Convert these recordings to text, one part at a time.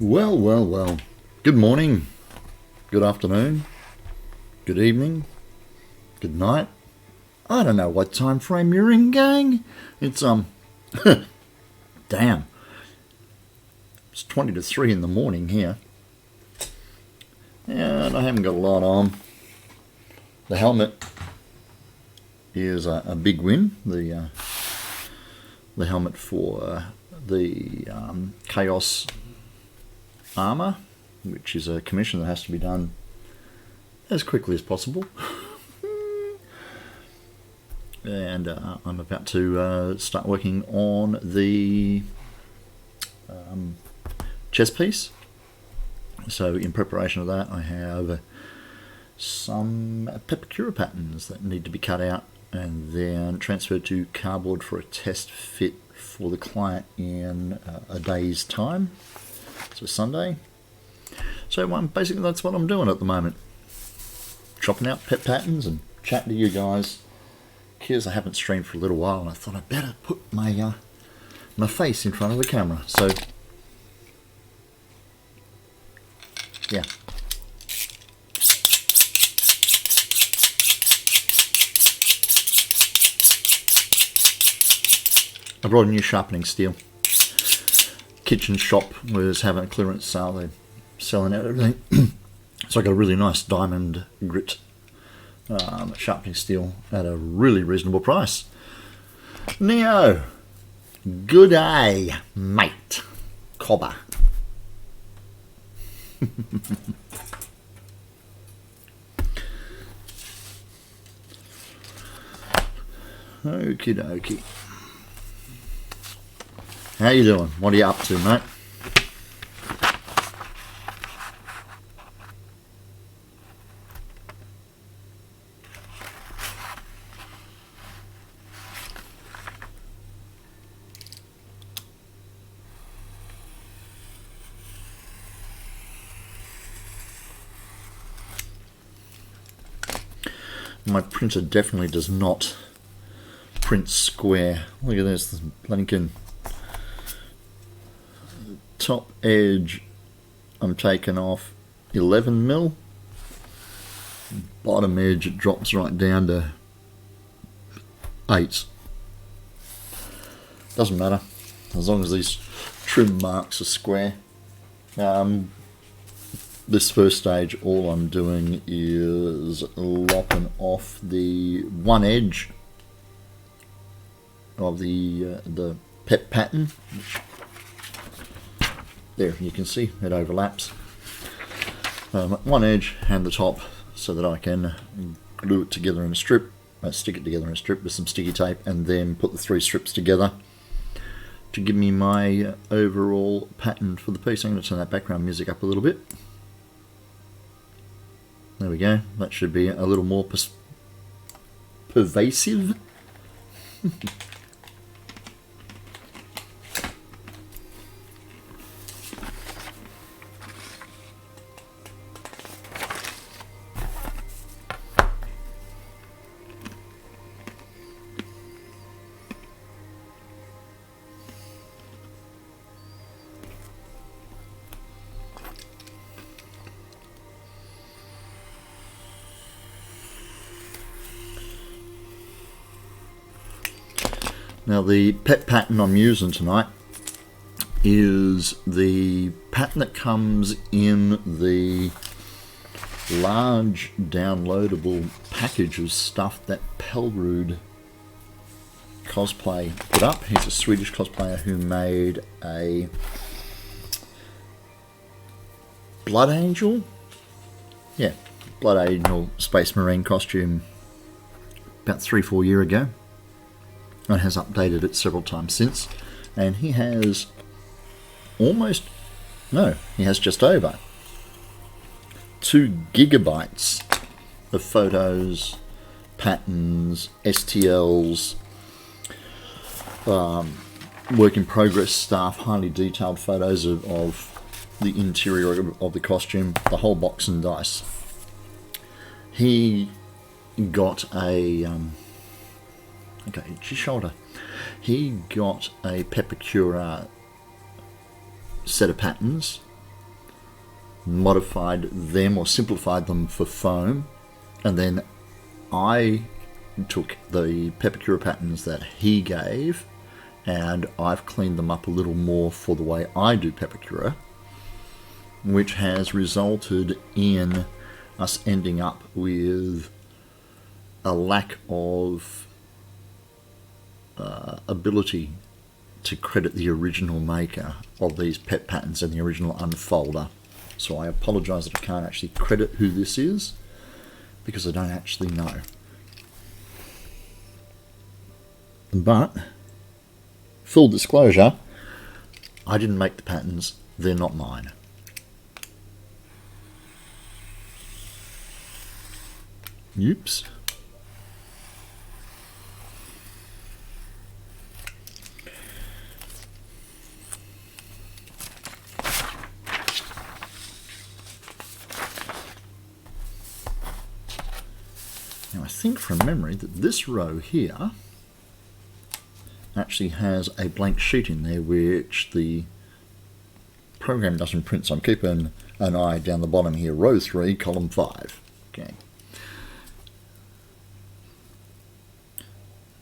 Well, well, well. Good morning, good afternoon, good evening, good night. I don't know what time frame you're in, gang. It's, damn. It's 20 to 3 in the morning here. And I haven't got a lot on. The helmet is a big win. The helmet for the Chaos armor, which is a commission that has to be done as quickly as possible. And I'm about to start working on the chest piece. So in preparation of that, I have some Pepakura patterns that need to be cut out and then transferred to cardboard for a test fit for the client in a day's time. So Sunday. So basically that's what I'm doing at the moment. Chopping out pet patterns and chatting to you guys. Because I haven't streamed for a little while and I thought I'd better put my my face in front of the camera. So yeah. I brought a new sharpening steel. Kitchen shop was having a clearance sale. They're selling out everything. So I got a really nice diamond grit sharpening steel at a really reasonable price. Neo, good day, mate. Cobber. Okie dokie. How you doing? What are you up to, mate? My printer definitely does not print square. Look at this blinking top edge. I'm taking off 11mm. Bottom edge it drops right down to 8. Doesn't matter as long as these trim marks are square. This first stage, all I'm doing is lopping off the one edge of the pet pattern. There, you can see it overlaps. One edge and the top, so that I can glue it together in a strip, stick it together in a strip with some sticky tape, and then put the 3 strips together to give me my overall pattern for the piece. I'm going to turn that background music up a little bit. There we go. That should be a little more pervasive. Now the pet pattern I'm using tonight is the pattern that comes in the large downloadable package of stuff that Pelrud Cosplay put up. He's a Swedish cosplayer who made a Blood Angel? Yeah, Blood Angel Space Marine costume about 3-4 years ago. And has updated it several times since, and he has he has just over 2 gigabytes of photos, patterns, STLs, work in progress stuff, highly detailed photos of the interior of the costume, the whole box and dice. He got a okay, itchy shoulder. He got a Pepakura set of patterns modified them or simplified them for foam, and then I took the Pepakura patterns that he gave and I've cleaned them up a little more for the way I do Pepakura, which has resulted in us ending up with a lack of ability to credit the original maker of these pet patterns and the original unfolder. So I apologise that I can't actually credit who this is, because I don't actually know. But, full disclosure, I didn't make the patterns, they're not mine. Oops. Now I think from memory that this row here actually has a blank sheet in there which the program doesn't print, so I'm keeping an eye down the bottom here, row 3, column 5. Okay.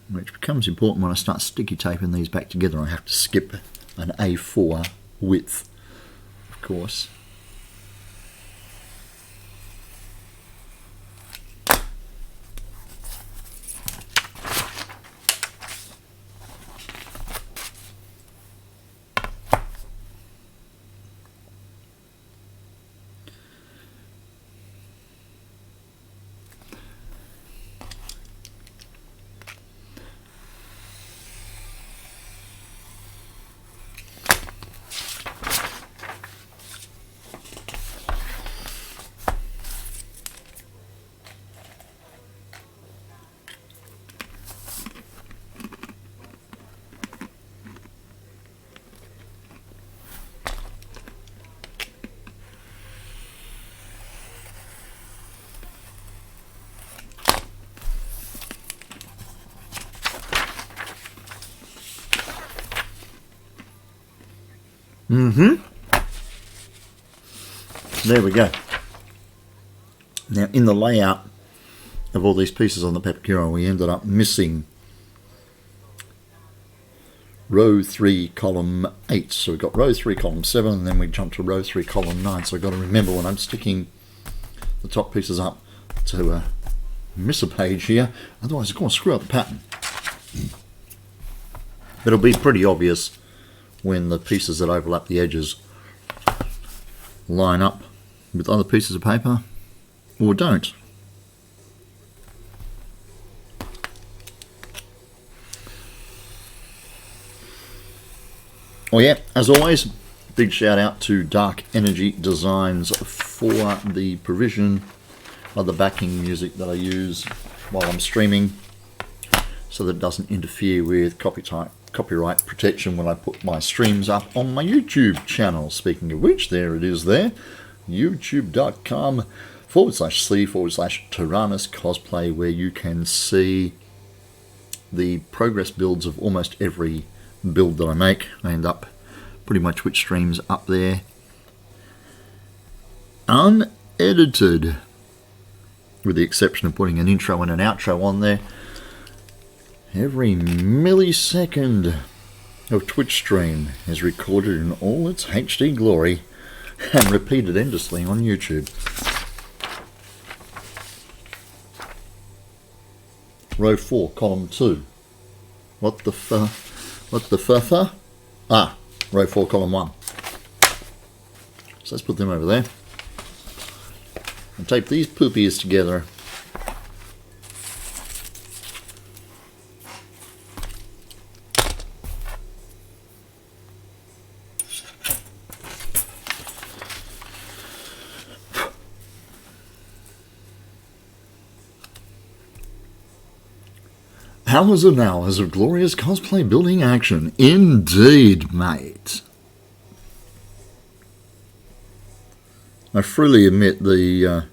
Which becomes important when I start sticky taping these back together. I have to skip an A4 width, of course. There we go. Now in the layout of all these pieces on the Pepakura, we ended up missing row 3 column 8. So we've got row 3 column 7, and then we jump to row 3 column 9. So I've got to remember when I'm sticking the top pieces up to miss a page here, otherwise it's going to screw up the pattern. It'll be pretty obvious when the pieces that overlap the edges line up with other pieces of paper or don't. Oh yeah, as always, big shout out to Dark Energy Designs for the provision of the backing music that I use while I'm streaming, so that it doesn't interfere with copyright protection when I put my streams up on my YouTube channel. Speaking of which, there it is there, youtube.com/c/Terranous Cosplay, where you can see the progress builds of almost every build that I make. I end up putting my Twitch streams up there unedited, with the exception of putting an intro and an outro on there. Every millisecond of Twitch stream is recorded in all its HD glory and repeated endlessly on YouTube. Row 4, column 2. What the fuck? Ah, row 4, column 1. So let's put them over there and tape these poopies together. Hours and hours of glorious cosplay building action. Indeed, mate. I freely admit the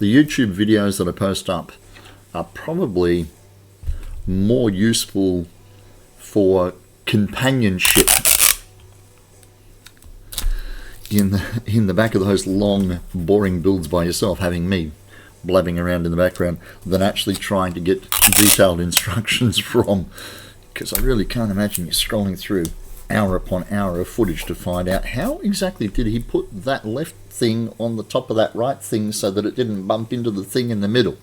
YouTube videos that I post up are probably more useful for companionship in the back of those long, boring builds by yourself, having me blabbing around in the background, than actually trying to get detailed instructions from, because I really can't imagine you scrolling through hour upon hour of footage to find out how exactly did he put that left thing on the top of that right thing so that it didn't bump into the thing in the middle.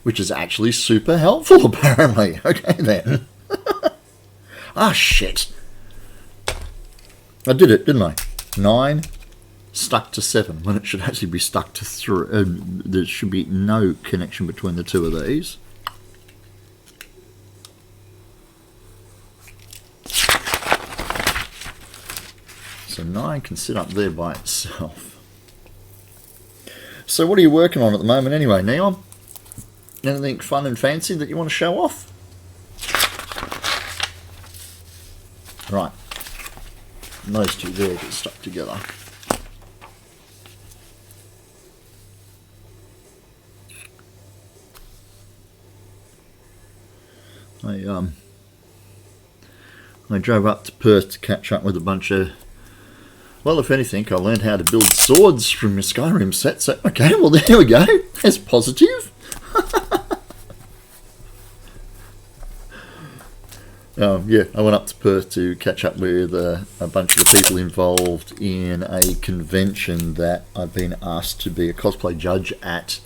Which is actually super helpful, apparently. Okay, then. Ah, shit. I did it, didn't I? 9 stuck to 7, when it should actually be stuck to 3. There should be no connection between the two of these. So 9 can sit up there by itself. So what are you working on at the moment anyway, Neon? Anything fun and fancy that you want to show off? Right. And those two there get stuck together. I drove up to Perth to catch up with a bunch of... Well, if anything, I learned how to build swords from your Skyrim set, so okay, well there we go. That's positive. Yeah, I went up to Perth to catch up with a bunch of the people involved in a convention that I've been asked to be a cosplay judge at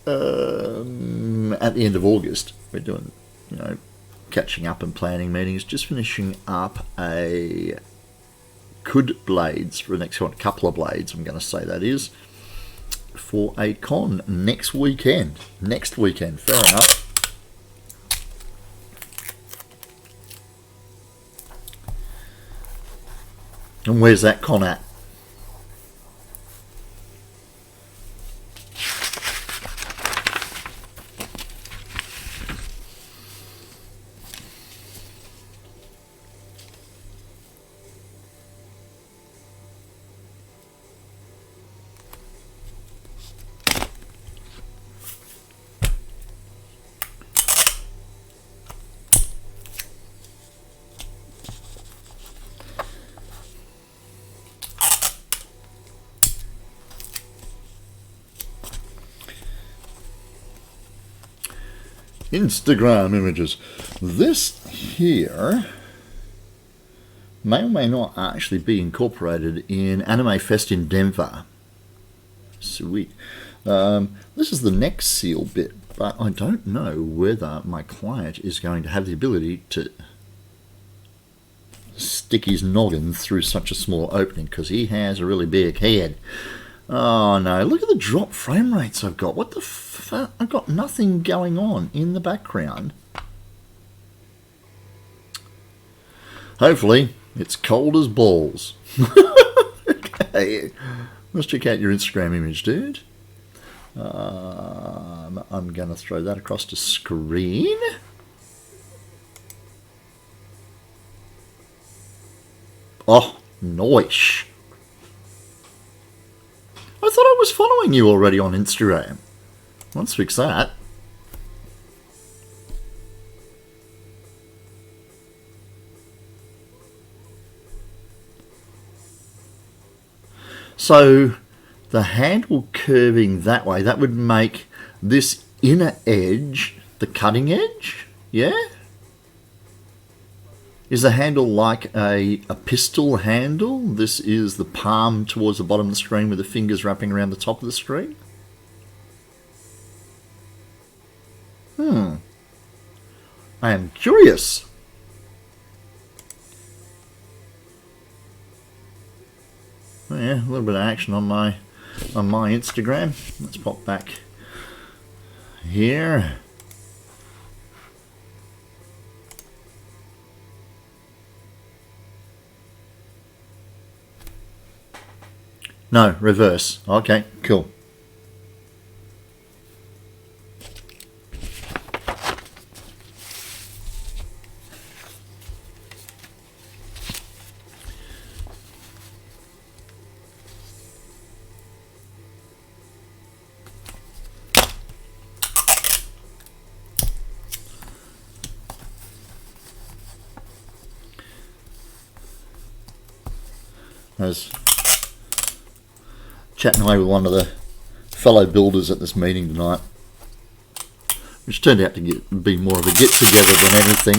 the end of August. We're doing, you know, catching up and planning meetings, just finishing up a blades for the next one, a couple of blades, I'm going to say that is, for a con next weekend. Fair enough. And where's that con at? Instagram images. This here may or may not actually be incorporated in Anime Fest in Denver. Sweet. This is the neck seal bit, but I don't know whether my client is going to have the ability to stick his noggin through such a small opening, because he has a really big head. Oh no, look at the drop frame rates I've got. What the fuck? I've got nothing going on in the background. Hopefully, it's cold as balls. Okay, let's check out your Instagram image, dude. I'm going to throw that across the screen. Oh, nice. I thought I was following you already on Instagram. Let's fix that. So the handle curving that way, that would make this inner edge the cutting edge, yeah? Is the handle like a pistol handle? This is the palm towards the bottom of the screen with the fingers wrapping around the top of the screen? I am curious. Yeah, a little bit of action on my Instagram. Let's pop back here. No, reverse. Okay, cool. I was chatting away with one of the fellow builders at this meeting tonight, which turned out to be more of a get-together than anything.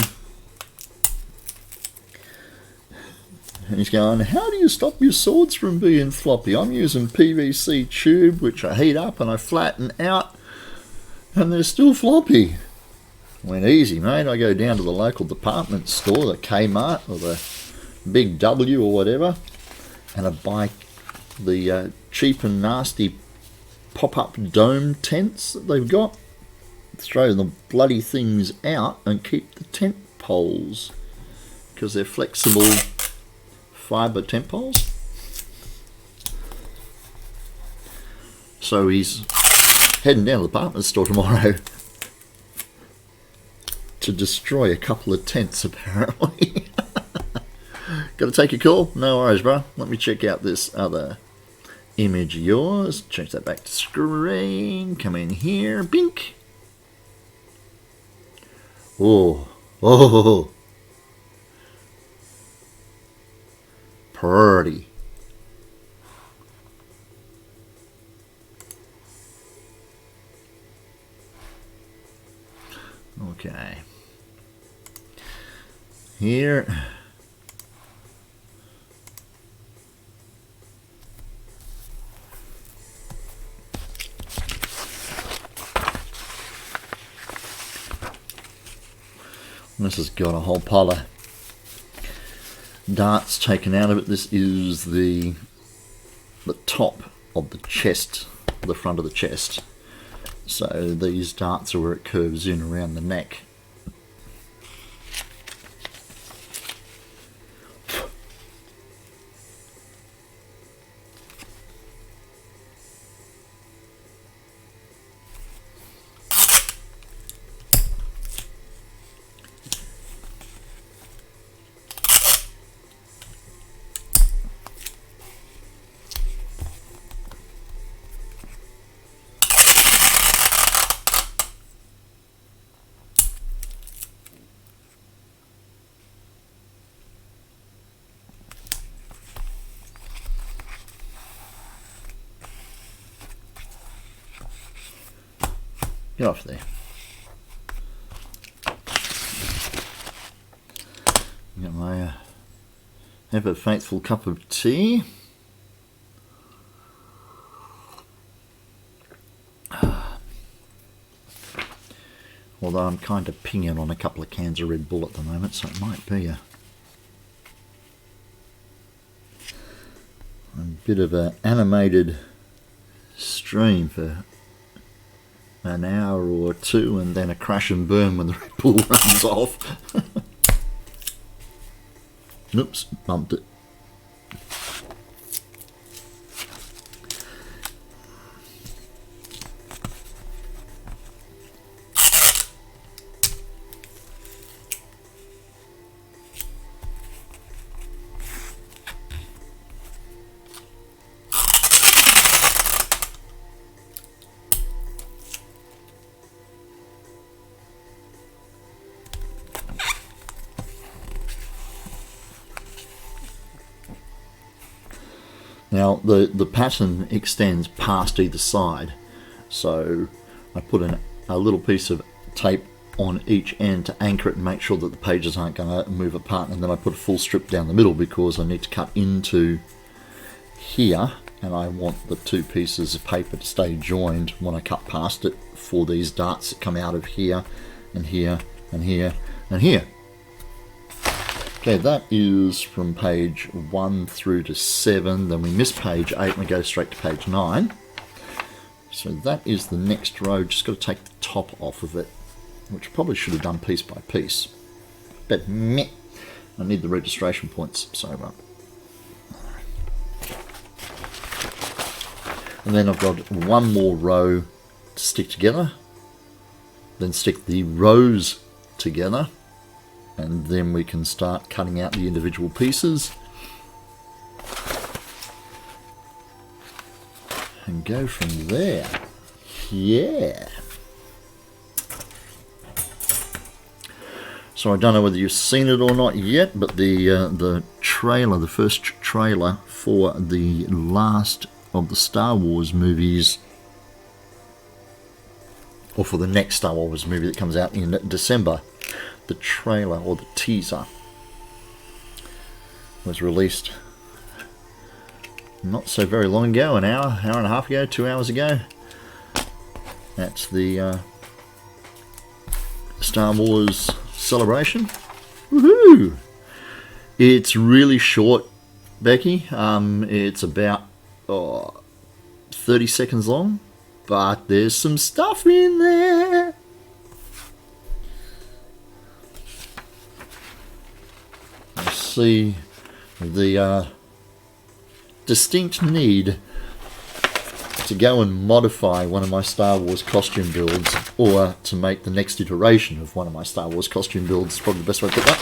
And he's going, how do you stop your swords from being floppy? I'm using PVC tube, which I heat up and I flatten out, and they're still floppy. I went, easy, mate. I go down to the local department store, the Kmart or the Big W or whatever, and I buy the cheap and nasty pop-up dome tents that they've got. Throw the bloody things out and keep the tent poles, because they're flexible fibre tent poles. So he's heading down to the department store tomorrow to destroy a couple of tents, apparently. Got to take a call? No worries, bro. Let me check out this other image of yours. Change that back to screen. Come in here. Bink. Oh. Oh. Pretty. Okay. Here. This has got a whole pile of darts taken out of it. This is the top of the chest, the front of the chest. So these darts are where it curves in around the neck. Get off there. Got my ever faithful cup of tea. Although I'm kind of pinging on a couple of cans of Red Bull at the moment, so it might be a bit of an animated stream for an hour or two, and then a crash and burn when the Red Bull runs off. Oops, bumped it. Now the pattern extends past either side, so I put a little piece of tape on each end to anchor it and make sure that the pages aren't going to move apart, and then I put a full strip down the middle because I need to cut into here, and I want the two pieces of paper to stay joined when I cut past it for these darts that come out of here and here and here and here. Okay, that is from page 1 through to 7, then we miss page 8 and we go straight to page 9. So that is the next row. Just got to take the top off of it, which I probably should have done piece by piece. But meh, I need the registration points, sorry about that. And then I've got one more row to stick together, then stick the rows together, and then we can start cutting out the individual pieces and go from there. Yeah. So I don't know whether you've seen it or not yet, but the trailer, the first trailer for the last of the Star Wars movies, or for the next Star Wars movie that comes out in December. The trailer, or the teaser, was released not so very long ago, an hour and a half ago, 2 hours ago. That's the Star Wars celebration. Woohoo! It's really short, Becky. It's about 30 seconds long, but there's some stuff in there. I see the distinct need to go and modify one of my Star Wars costume builds, or to make the next iteration of one of my Star Wars costume builds, is probably the best way to put that.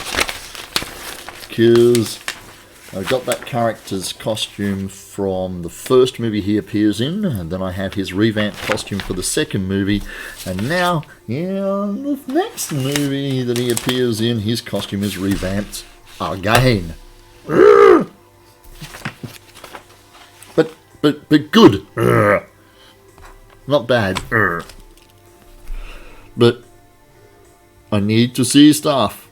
Because I got that character's costume from the first movie he appears in, and then I have his revamped costume for the second movie, and now, in the next movie that he appears in, his costume is revamped again. But good. Not bad. But I need to see stuff.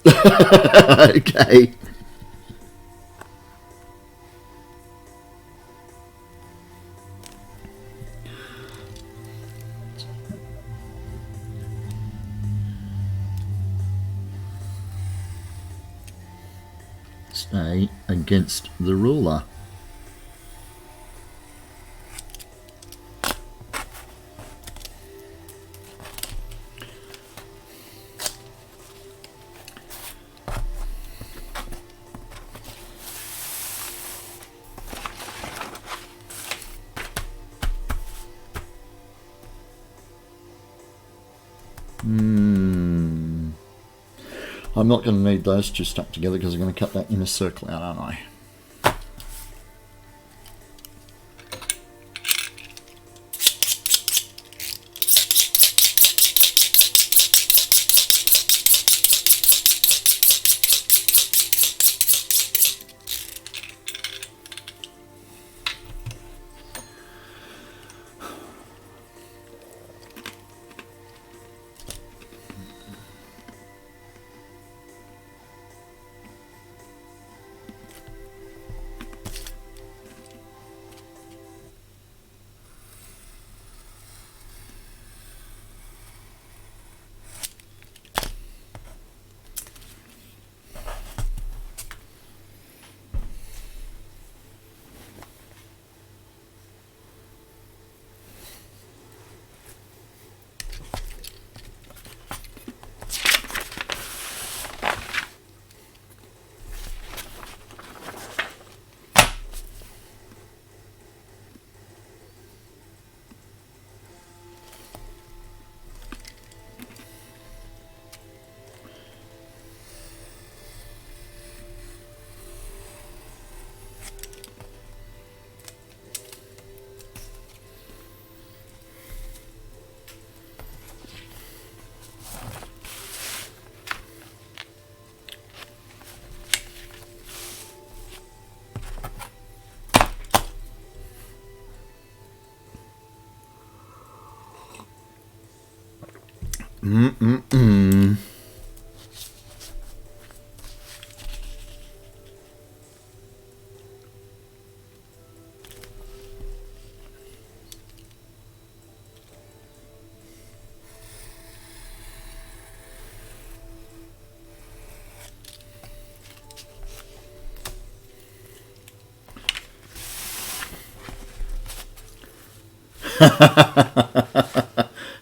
Okay. Stay against the ruler. I'm not going to need those two stuck together because I'm going to cut that inner circle out, aren't I?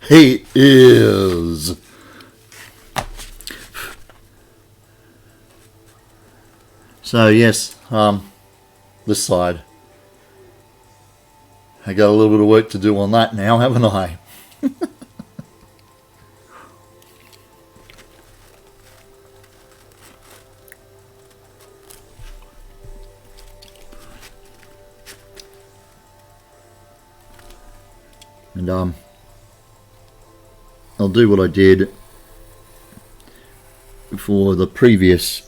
He is. So yes, this side. I got a little bit of work to do on that now, haven't I? And I'll do what I did for the previous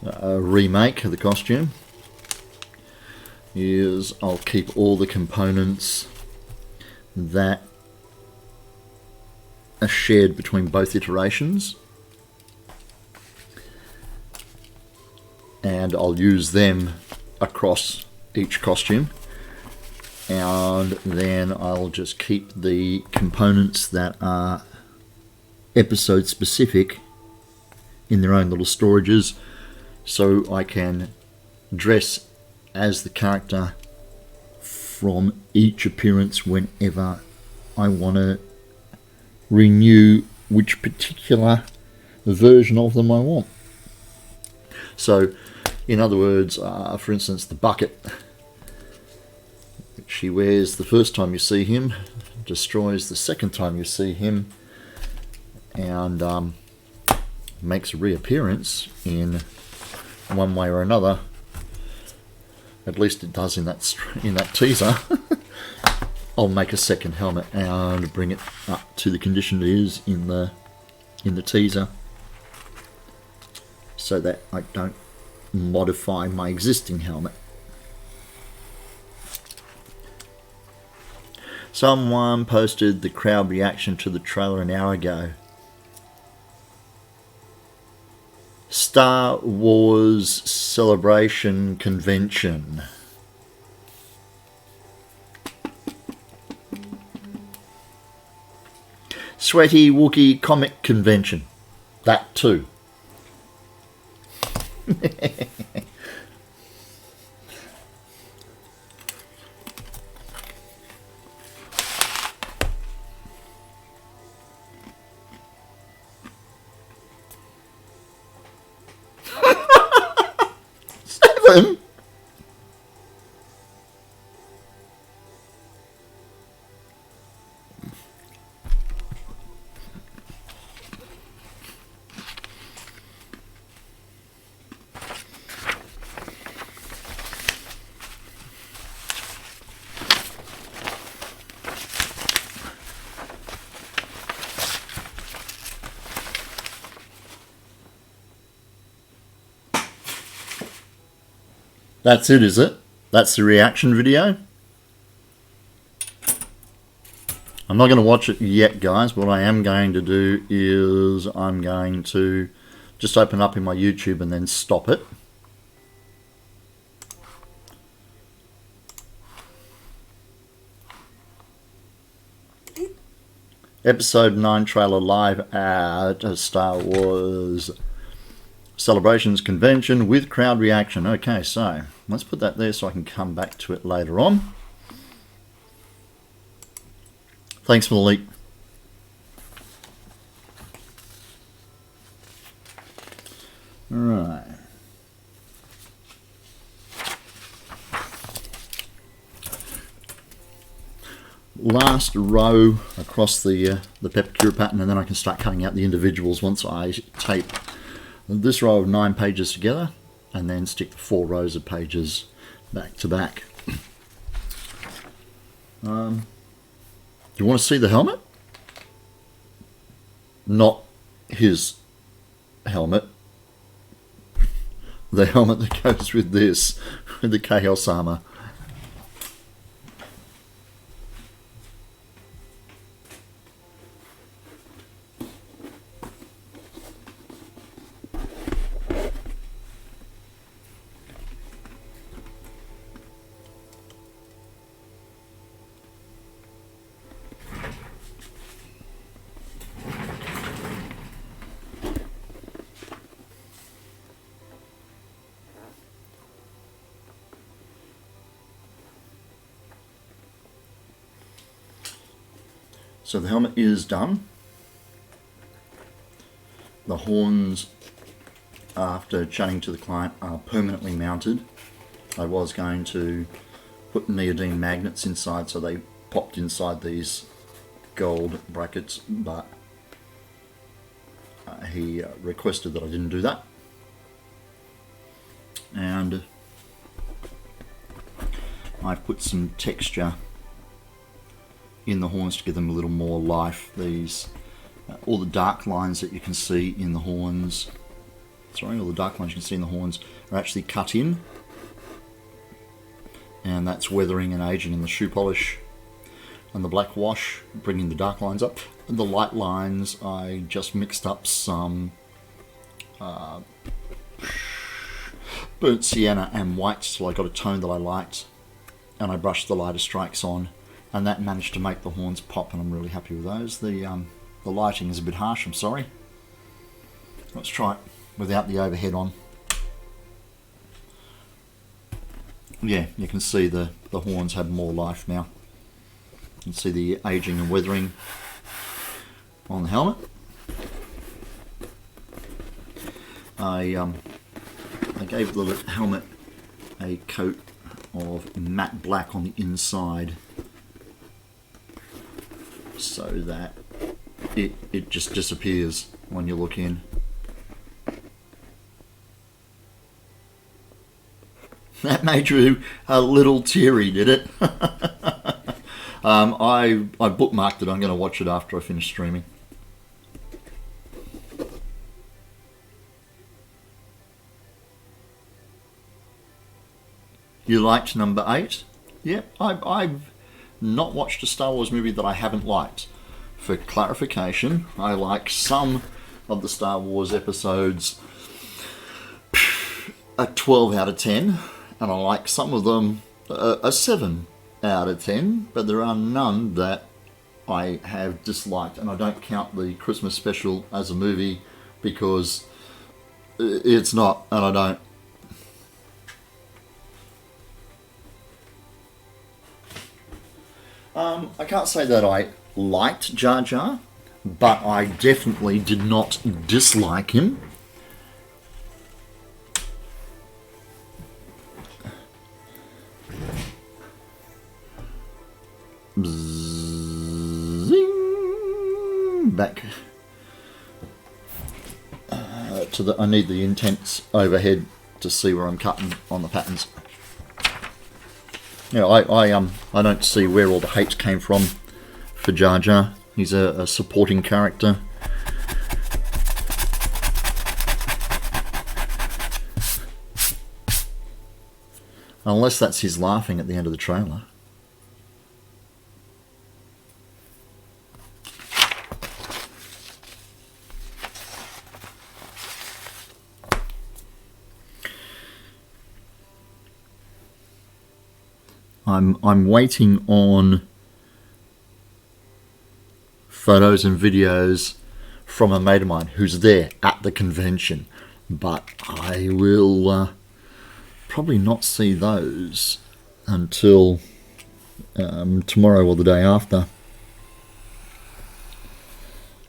remake of the costume is I'll keep all the components that are shared between both iterations, and I'll use them across each costume, and then I'll just keep the components that are episode specific in their own little storages, so I can dress as the character from each appearance whenever I want to renew which particular version of them I want. So in other words, for instance, the bucket which he wears the first time you see him destroys the second time you see him, and makes a reappearance in one way or another. At least it does in that teaser. I'll make a second helmet and bring it up to the condition it is in the teaser, so that I don't modify my existing helmet. Someone posted the crowd reaction to the trailer an hour ago. Star Wars Celebration Convention. Sweaty Wookiee Comic Convention. That too. Seven? That's it, is it? That's the reaction video? I'm not going to watch it yet, guys. What I am going to do is I'm going to just open up in my YouTube and then stop it. Episode 9 trailer live at Star Wars Celebrations Convention with crowd reaction. Okay, so let's put that there so I can come back to it later on. Thanks for the leak. Alright. Last row across the PEPATRON pattern, and then I can start cutting out the individuals once I tape this row of 9 pages together, and then stick the 4 rows of pages back to back. Do you want to see the helmet? Not his helmet. The helmet that goes with this, with the Chaos armor. So the helmet is done. The horns, after chatting to the client, are permanently mounted. I was going to put neodyne magnets inside so they popped inside these gold brackets, but he requested that I didn't do that. And I've put some texture in the horns to give them a little more life. These all the dark lines that you can see in the horns sorry, all the dark lines you can see in the horns are actually cut in, and that's weathering and aging in the shoe polish and the black wash, bringing the dark lines up. And the light lines, I just mixed up some burnt sienna and white till I got a tone that I liked, and I brushed the lighter strikes on, and that managed to make the horns pop, and I'm really happy with those. The lighting is a bit harsh, I'm sorry. Let's try it without the overhead on. Yeah, you can see the horns have more life now. You can see the aging and weathering on the helmet. I gave the helmet a coat of matte black on the inside so that it just disappears when you look in. That made you a little teary, did it? I bookmarked it. I'm going to watch it after I finish streaming. You liked number 8? Yep, I've not watched a Star Wars movie that I haven't liked. For clarification, I like some of the Star Wars episodes a 12 out of 10, and I like some of them a 7 out of 10, but there are none that I have disliked, and I don't count the Christmas special as a movie because it's not, and I don't. I can't say that I liked Jar Jar, but I definitely did not dislike him. Zing! Back to the. I need the intense overhead to see where I'm cutting on the patterns. Yeah, I don't see where all the hate came from for Jar Jar. He's a supporting character. Unless that's his laughing at the end of the trailer. I'm waiting on photos and videos from a mate of mine who's there at the convention, but I will probably not see those until tomorrow or the day after,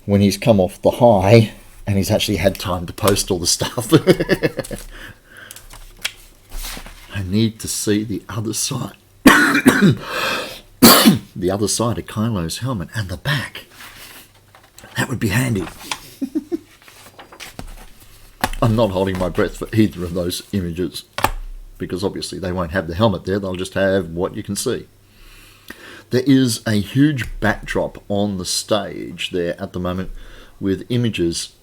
when he's come off the high and he's actually had time to post all the stuff. I need to see the other side. The other side of Kylo's helmet and the back. That would be handy. I'm not holding my breath for either of those images, because obviously they won't have the helmet there, they'll just have what you can see. There is a huge backdrop on the stage there at the moment with images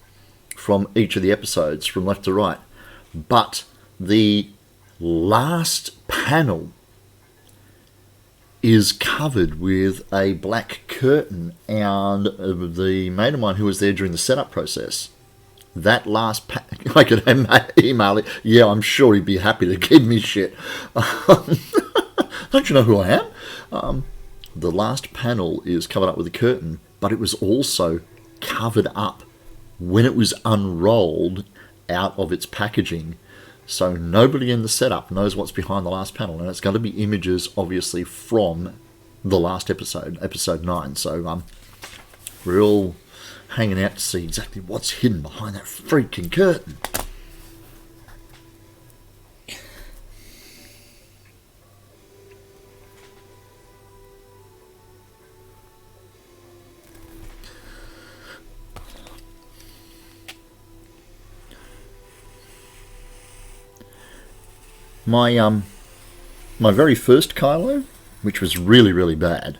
from each of the episodes from left to right, but the last panel is covered with a black curtain, and the mate of mine who was there during the setup process, that last I could email it. Yeah, I'm sure he'd be happy to give me shit. Don't you know who I am? The last panel is covered up with a curtain, but it was also covered up when it was unrolled out of its packaging. So nobody in the setup knows what's behind the last panel, and it's going to be images, obviously, from the last episode, episode 9. So we're all hanging out to see exactly what's hidden behind that freaking curtain. My very first Kylo, which was really bad,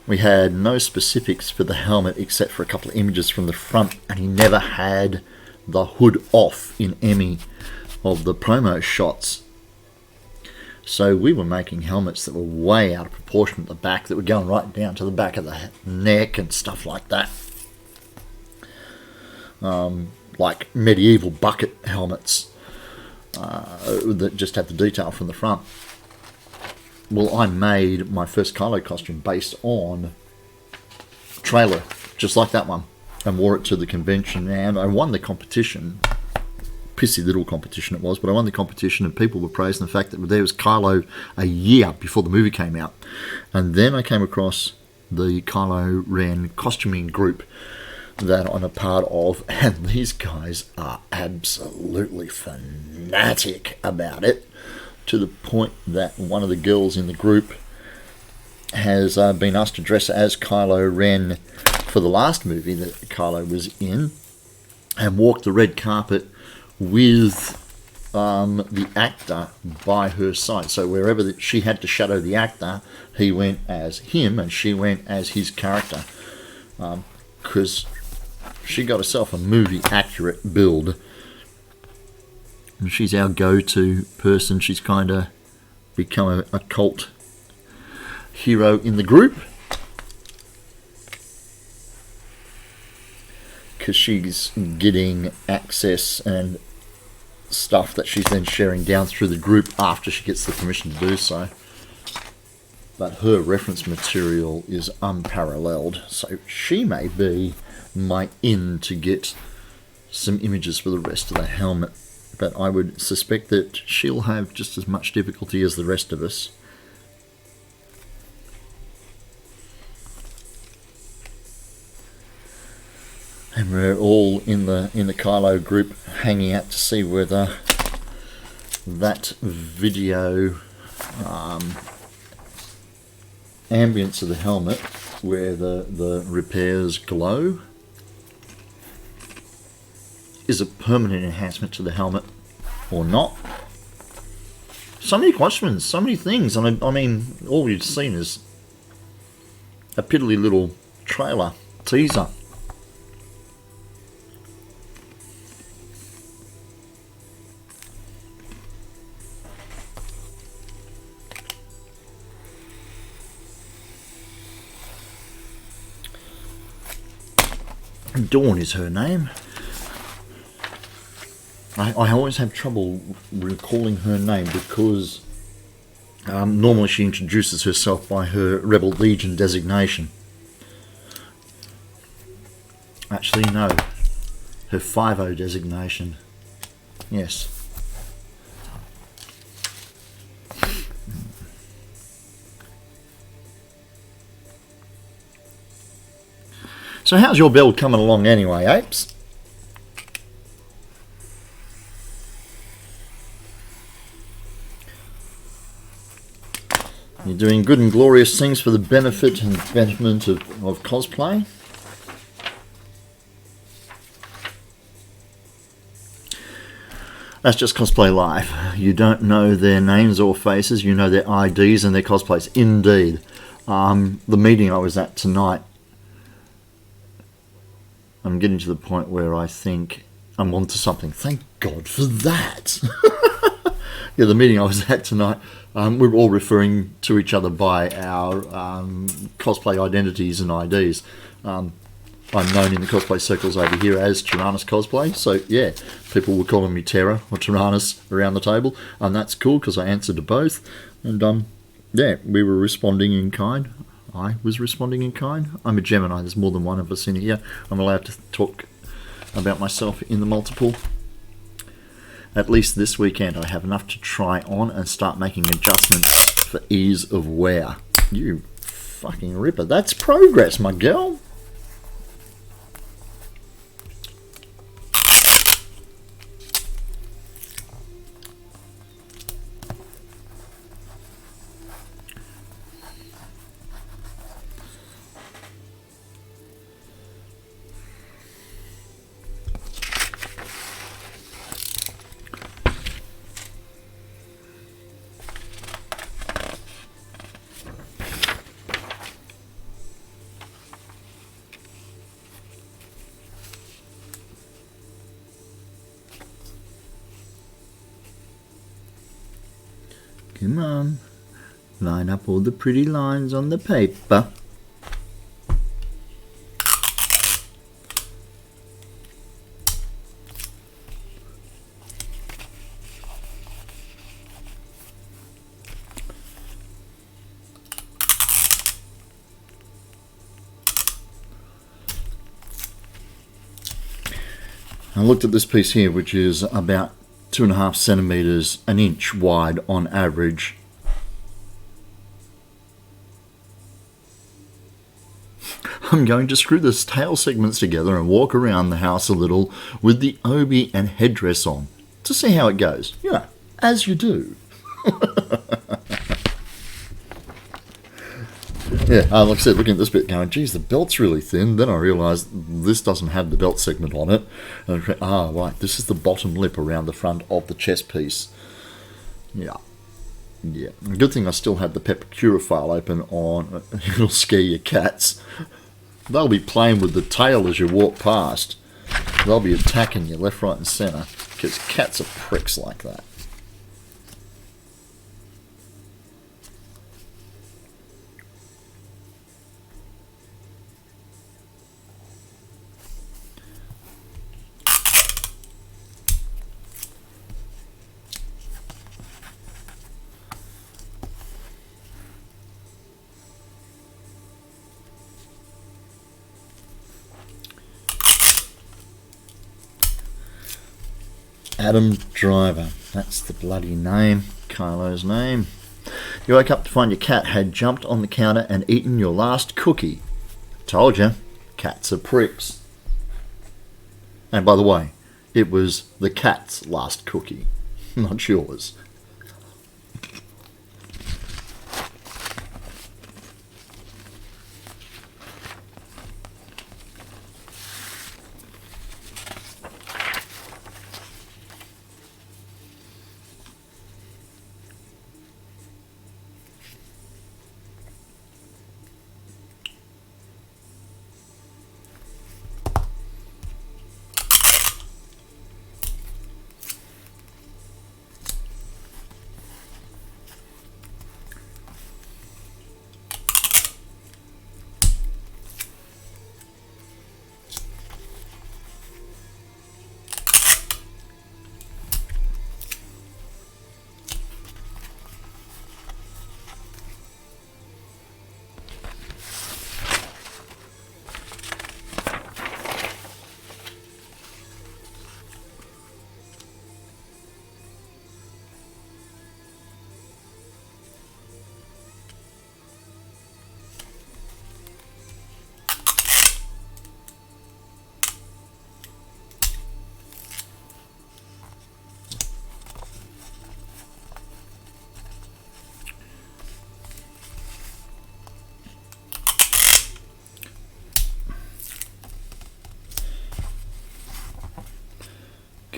we had no specifics for the helmet except for a couple of images from the front, and he never had the hood off in any of the promo shots. So we were making helmets that were way out of proportion at the back, that were going right down to the back of the neck and stuff like that. Like medieval bucket helmets that just had the detail from the front. Well, I made my first Kylo costume based on trailer, just like that one, and wore it to the convention, and I won the competition. Pissy little competition it was, but I won the competition, and people were praising the fact that there was Kylo a year before the movie came out. And then I came across the Kylo Ren costuming group that I'm a part of, and these guys are absolutely fanatic about it, to the point that one of the girls in the group has been asked to dress as Kylo Ren for the last movie that Kylo was in, and walk the red carpet with the actor by her side. So wherever she had to shadow the actor, he went as him and she went as his character, because she got herself a movie accurate build, and she's our go-to person. She's kind of become a cult hero in the group, because she's getting access and stuff that she's then sharing down through the group after she gets the permission to do so. But her reference material is unparalleled, so she may be my in to get some images for the rest of the helmet, but I would suspect that she'll have just as much difficulty as the rest of us. And we're all in the Kylo group hanging out to see whether that video ambience of the helmet, where the repairs glow, is a permanent enhancement to the helmet or not. So many questions, so many things, and I mean, all you've seen is a piddly little trailer teaser. Dawn is her name. I always have trouble recalling her name, because normally she introduces herself by her Rebel Legion designation. Actually, no. Her 5-0 designation. Yes. So how's your build coming along anyway, apes? You're doing good and glorious things for the benefit and betterment of cosplay. That's just Cosplay Live. You don't know their names or faces, you know their IDs and their cosplays. Indeed. The meeting I was at tonight, I'm getting to the point where I think I'm onto something. Thank God for that. Yeah, the meeting I was at tonight, we were all referring to each other by our cosplay identities and IDs. I'm known in the cosplay circles over here as Terranous Cosplay, so yeah, people were calling me Terra or Terranous around the table, and that's cool because I answered to both, and yeah, we were responding in kind. I was responding in kind. I'm a Gemini, there's more than one of us in here. I'm allowed to talk about myself in the multiple. At least this weekend I have enough to try on and start making adjustments for ease of wear. You fucking ripper. That's progress, my girl. Come on. Line up all the pretty lines on the paper. I looked at this piece here, which is about 2.5 centimeters, an inch wide on average. I'm going to screw the tail segments together and walk around the house a little with the obi and headdress on to see how it goes. You know, as you do. Yeah, like I said, looking at this bit going, geez, the belt's really thin. Then I realised this doesn't have the belt segment on it. And I went, right, this is the bottom lip around the front of the chest piece. Yeah. Good thing I still had the Peppercura file open on. It'll scare your cats. They'll be playing with the tail as you walk past. They'll be attacking you left, right and centre, because cats are pricks like that. Adam Driver, that's the bloody name, Kylo's name. You woke up to find your cat had jumped on the counter and eaten your last cookie. Told you, cats are pricks. And by the way, it was the cat's last cookie, not yours.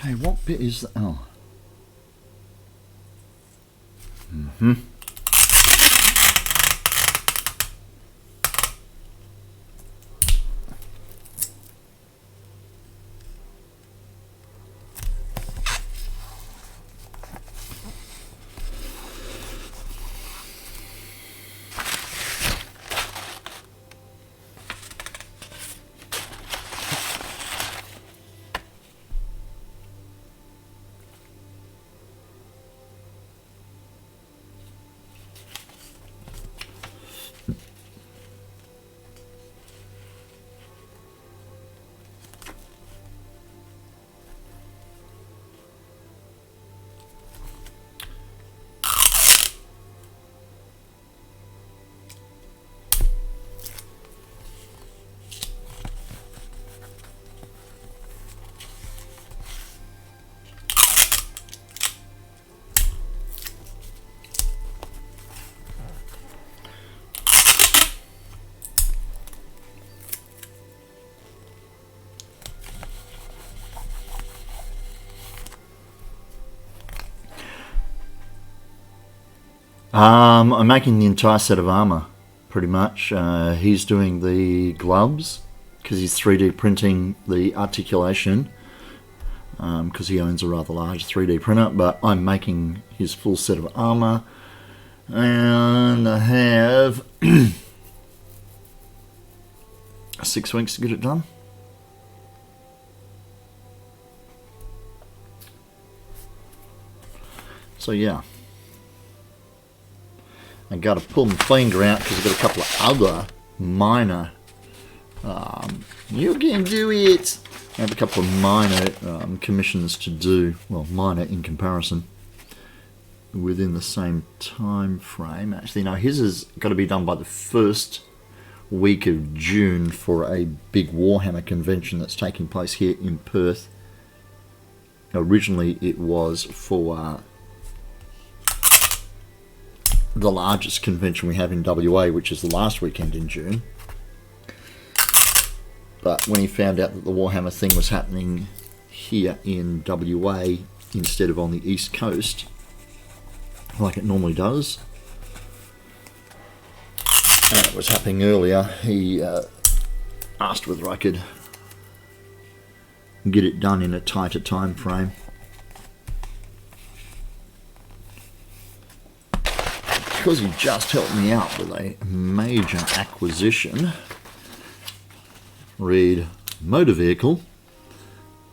Okay, what bit is that? Oh. I'm making the entire set of armour, pretty much. He's doing the gloves, because he's 3D printing the articulation, because he owns a rather large 3D printer, but I'm making his full set of armour. And I have 6 weeks to get it done. So yeah, I got to pull my finger out because I've got a couple of other minor, you can do it, I have a couple of minor commissions to do, well, minor in comparison, within the same time frame. Actually, no, his has got to be done by the first week of June for a big Warhammer convention that's taking place here in Perth. Originally it was for the largest convention we have in WA, which is the last weekend in June. But when he found out that the Warhammer thing was happening here in WA instead of on the East Coast, like it normally does, and it was happening earlier, he asked whether I could get it done in a tighter time frame. Because he just helped me out with a major acquisition, read motor vehicle,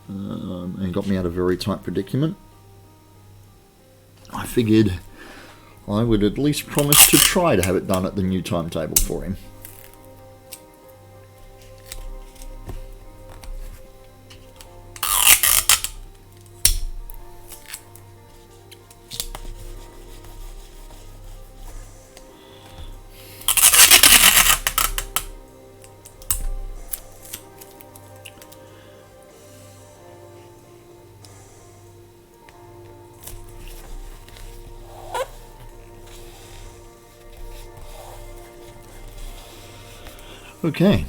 and got me out of a very tight predicament, I figured I would at least promise to try to have it done at the new timetable for him. Okay,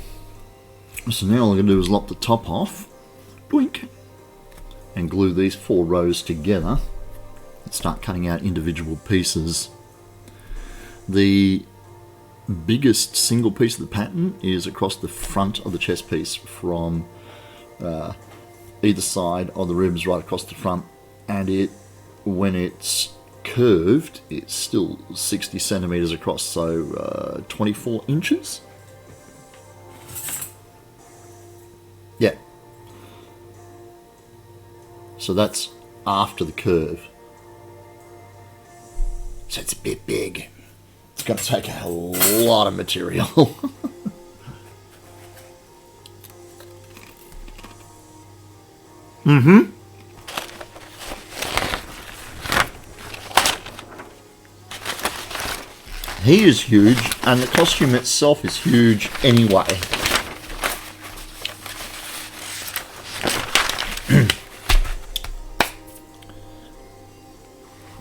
so now all I'm going to do is lop the top off, doink, and glue these 4 rows together and start cutting out individual pieces. The biggest single piece of the pattern is across the front of the chest piece from either side of the ribs right across the front, and it, when it's curved, it's still 60 centimeters across, so 24 inches. Yeah. So that's after the curve. So it's a bit big. It's going to take a lot of material. Mm-hmm. He is huge, and the costume itself is huge anyway.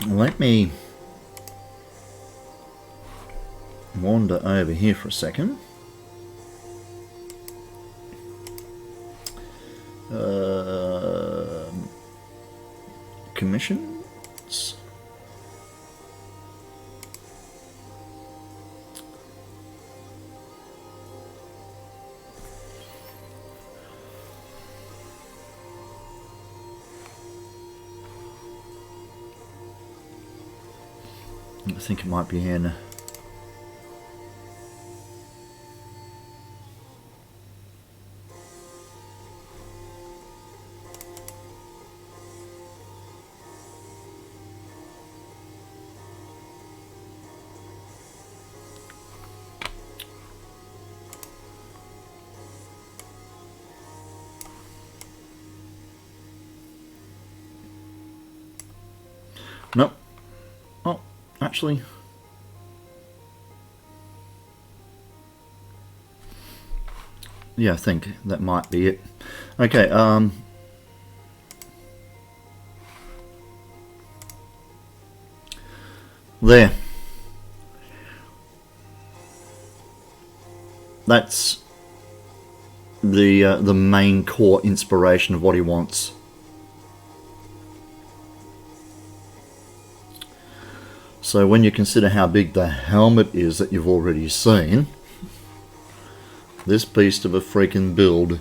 Let me wander over here for a second. Commissions. I think it might be in nope. Oh, actually, yeah, I think that might be it. Okay, there. That's the main core inspiration of what he wants. So when you consider how big the helmet is that you've already seen, this beast of a freaking build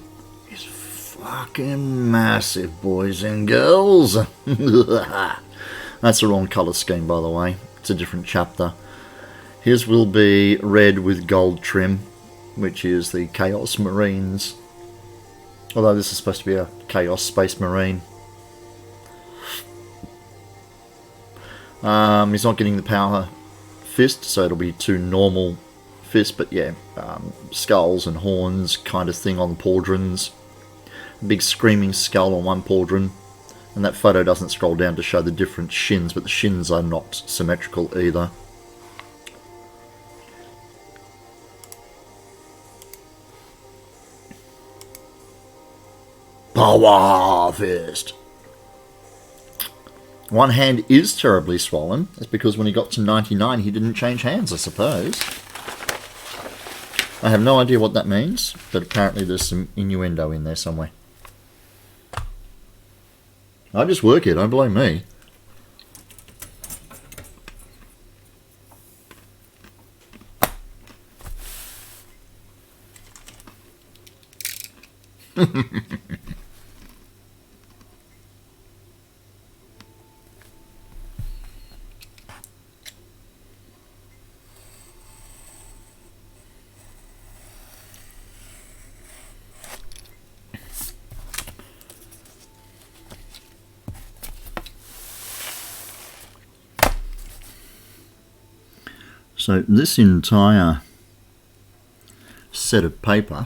is fucking massive, boys and girls. That's the wrong colour scheme, by the way. It's a different chapter. His will be red with gold trim, which is the Chaos Marines. Although this is supposed to be a Chaos Space Marine. He's not getting the power fist, so it'll be 2 normal fists, but yeah, skulls and horns kind of thing on pauldrons. A big screaming skull on one pauldron, and that photo doesn't scroll down to show the different shins, but the shins are not symmetrical either. Power fist! One hand is terribly swollen. It's because when he got to 99 he didn't change hands, I suppose. I have no idea what that means, but apparently there's some innuendo in there somewhere. I just work here, don't blame me. So this entire set of paper,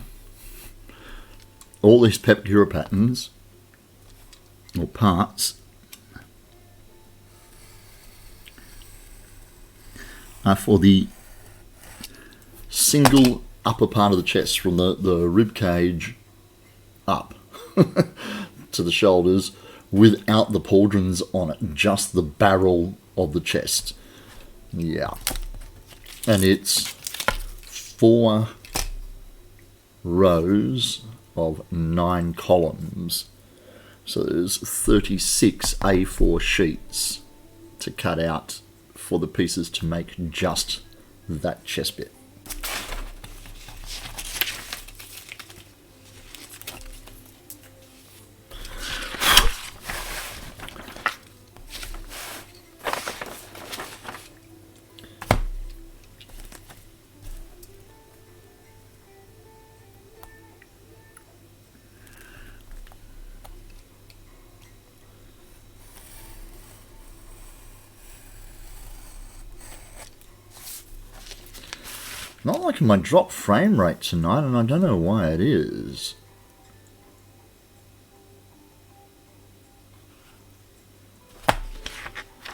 all these Pepcura patterns, or parts, are for the single upper part of the chest, from the rib cage up to the shoulders, without the pauldrons on it, just the barrel of the chest. Yeah. And it's 4 rows of 9 columns. So there's 36 A4 sheets to cut out for the pieces to make just that chest bit. Not liking my drop frame rate tonight, and I don't know why it is. I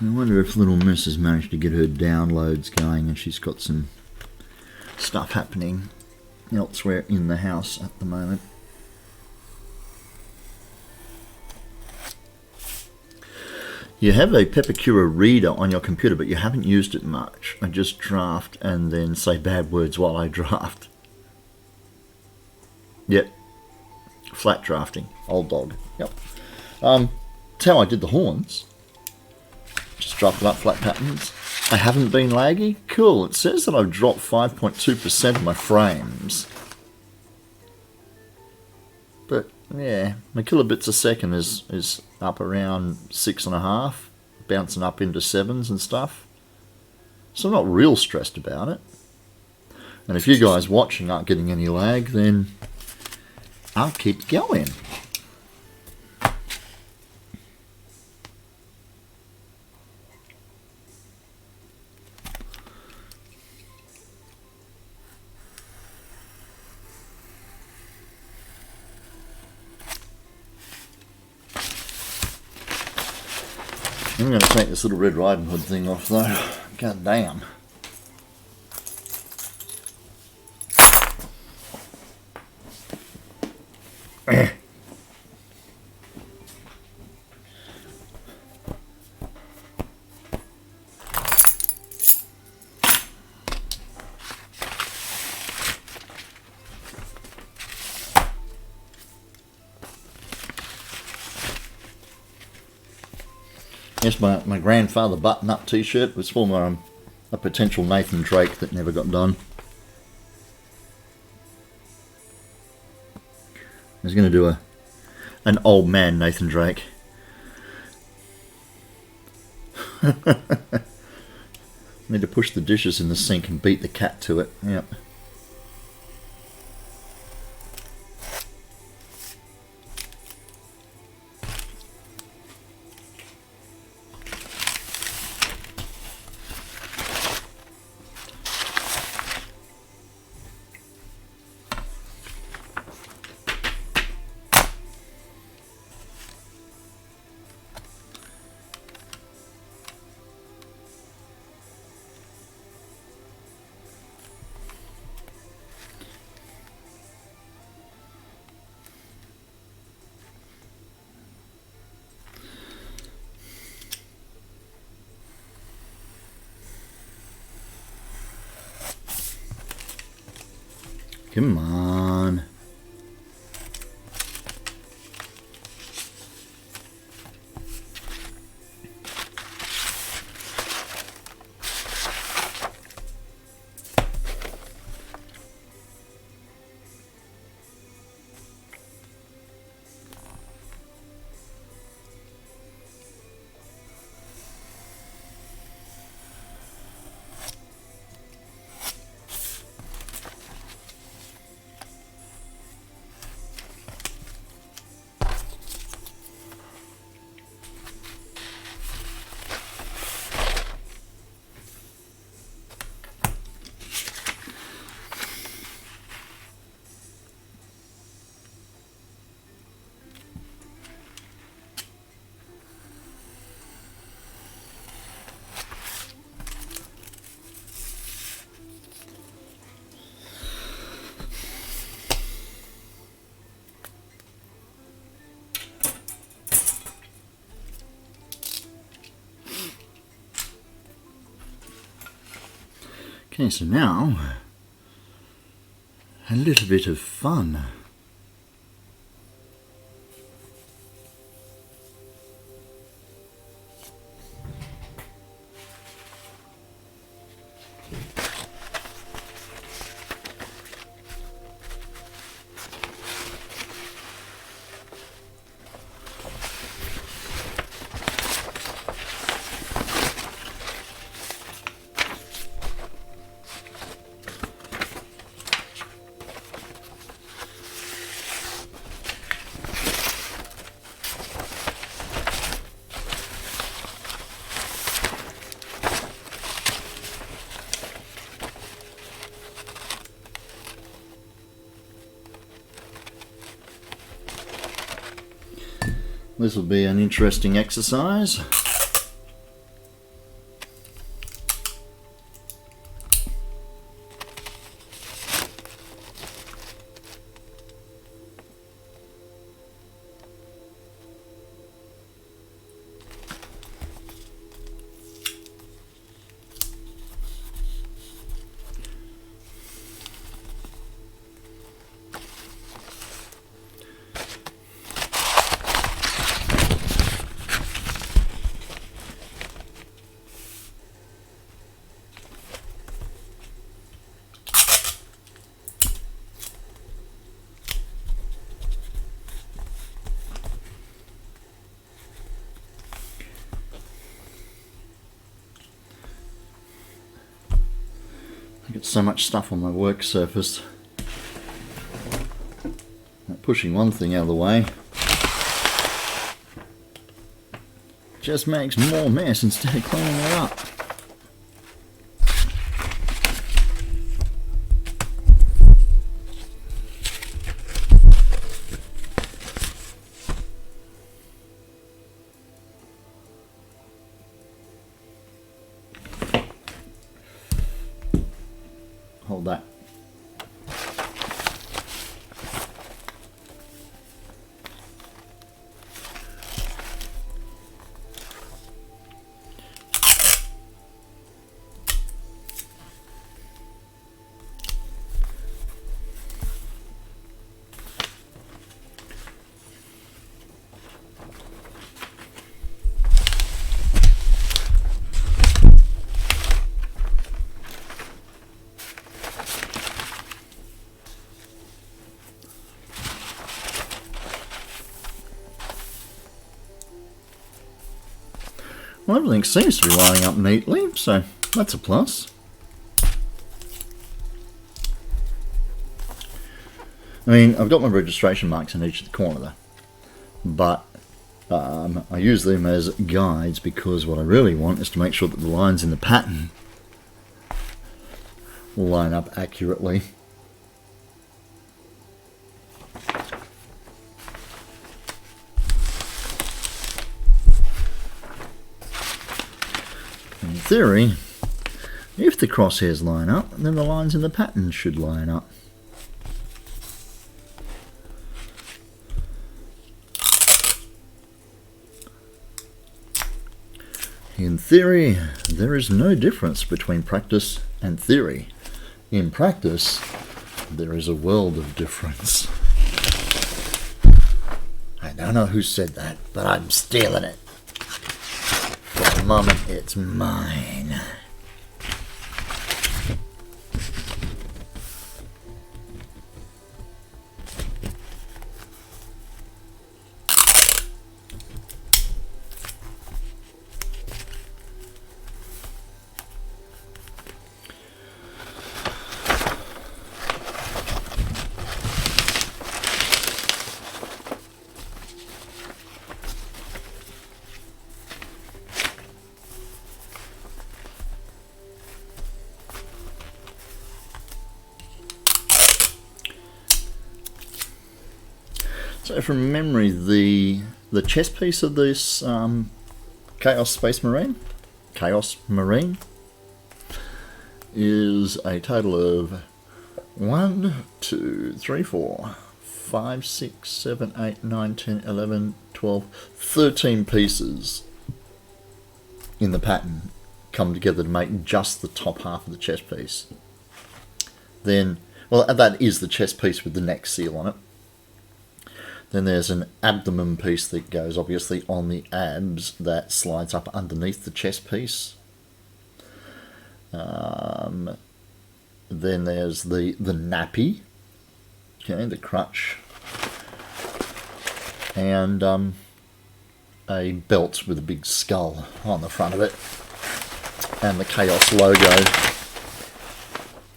wonder if Little Miss has managed to get her downloads going and she's got some stuff happening elsewhere in the house at the moment. You have a Pepcura reader on your computer, but you haven't used it much. I just draft and then say bad words while I draft. Yep. Flat drafting. Old dog. Yep. That's how I did the horns. Just drafted up flat patterns. I haven't been laggy. Cool. It says that I've dropped 5.2% of my frames. But yeah, my kilobits a second is up around 6.5, bouncing up into 7s and stuff. So I'm not real stressed about it. And if you guys watching aren't getting any lag, then I'll keep going. I'm going to take this little Red Riding Hood thing off though. God damn. Yes, my grandfather button-up t-shirt was for a potential Nathan Drake that never got done. I was going to do an old man Nathan Drake. Need to push the dishes in the sink and beat the cat to it. Yep. Come on. Okay, so now a little bit of fun. This will be an interesting exercise. I get so much stuff on my work surface. Pushing one thing out of the way just makes more mess instead of cleaning it up. Hold that. Well, everything seems to be lining up neatly, so That's a plus. I mean, I've got my registration marks in each of the corner there, but I use them as guides because what I really want is to make sure that the lines in the pattern line up accurately. In theory, if the crosshairs line up, then the lines in the pattern should line up. In theory, there is no difference between practice and theory. In practice, there is a world of difference. I don't know who said that, but I'm stealing it. For the moment, it's mine. So from memory, the chest piece of this Chaos Space Marine, Chaos Marine, is a total of 1, 2, 3, 4, 5, 6, 7, 8, 9, 10, 11, 12, 13 pieces in the pattern come together to make just the top half of the chest piece. Then, well, that is the chest piece with the neck seal on it. Then there's an abdomen piece that goes obviously on the abs that slides up underneath the chest piece. Then there's the nappy, okay, the crutch, and a belt with a big skull on the front of it, and the Chaos logo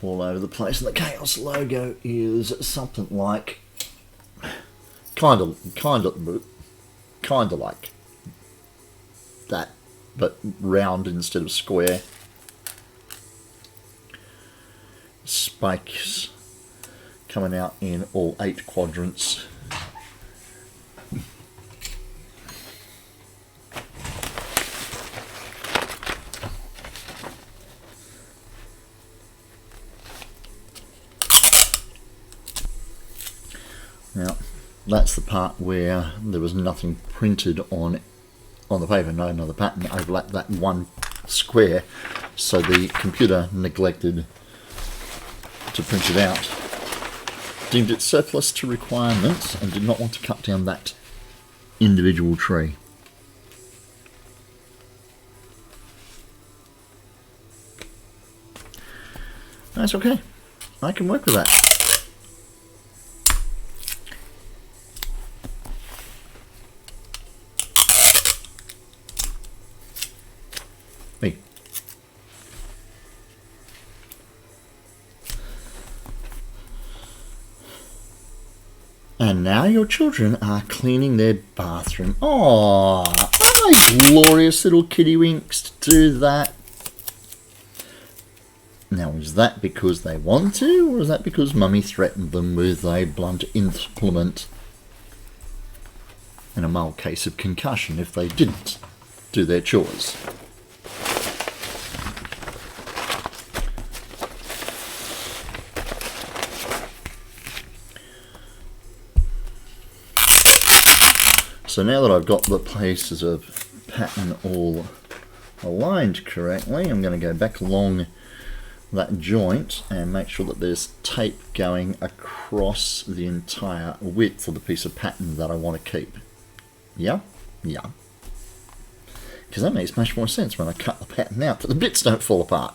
all over the place. And the Chaos logo is something like kind of like that, but round instead of square. Spikes coming out in all 8 quadrants. Now, that's the part where there was nothing printed on the paper, no another pattern overlapped that one square, so the computer neglected to print it out, deemed it surplus to requirements, and did not want to cut down that individual tree. That's okay, I can work with that. Me. And now your children are cleaning their bathroom. Oh, aren't they glorious little kitty winks to do that? Now, is that because they want to, or is that because Mummy threatened them with a blunt implement and a mild case of concussion if they didn't do their chores? So now that I've got the pieces of pattern all aligned correctly, I'm going to go back along that joint and make sure that there's tape going across the entire width of the piece of pattern that I want to keep. Yeah? Yeah. Because that makes much more sense when I cut the pattern out, that the bits don't fall apart.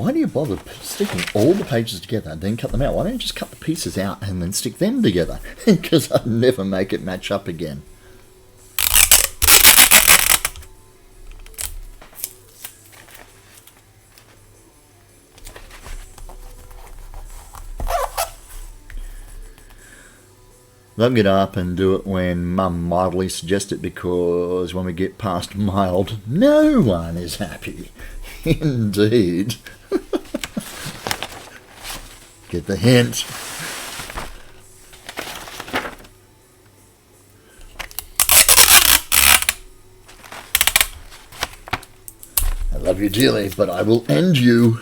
Why do you bother sticking all the pages together and then cut them out? Why don't you just cut the pieces out and then stick them together? Because I'd never make it match up again. Don't get up and do it when Mum mildly suggests it, because when we get past mild, no one is happy. Indeed. Get the hint. I love you dearly, but I will end you.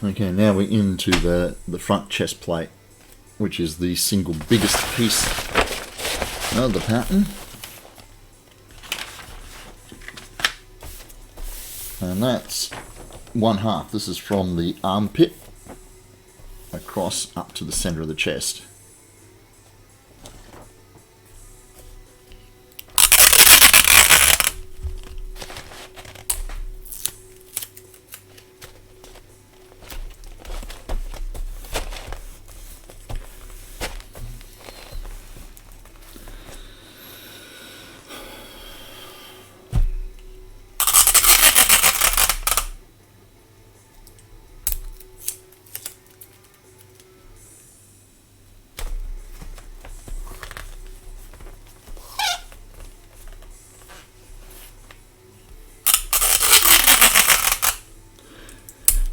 Okay, now we're into the front chest plate, which is the single biggest piece of the pattern. And that's 1/2. This is from the armpit across up to the center of the chest.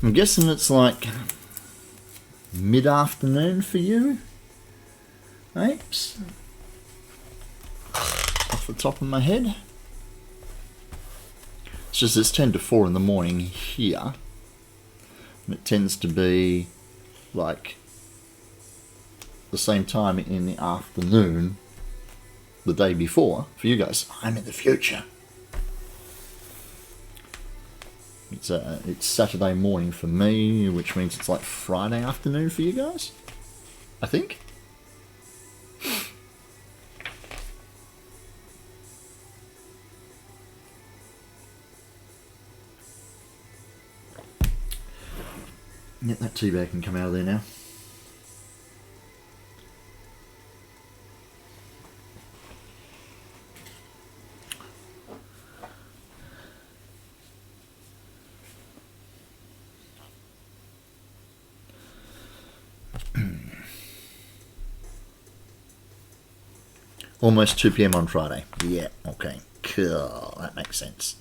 I'm guessing it's like mid-afternoon for you, apes, off the top of my head. It's just it's 10 to 4 in the morning here, and it tends to be like the same time in the afternoon the day before for you guys. I'm in the future. It's Saturday morning for me, which means it's like Friday afternoon for you guys, I think. Yep, that tea bag can come out of there now. Almost 2 PM on Friday. Yeah, okay, cool, that makes sense.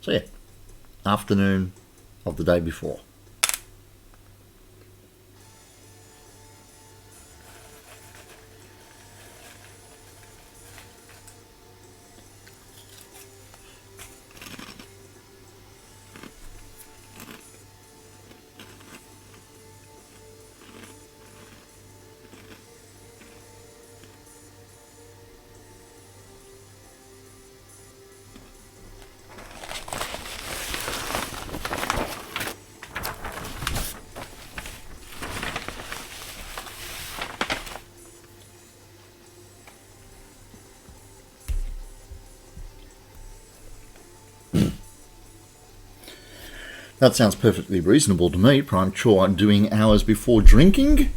So yeah, afternoon of the day before. That sounds perfectly reasonable to me. Prime chore doing hours before drinking.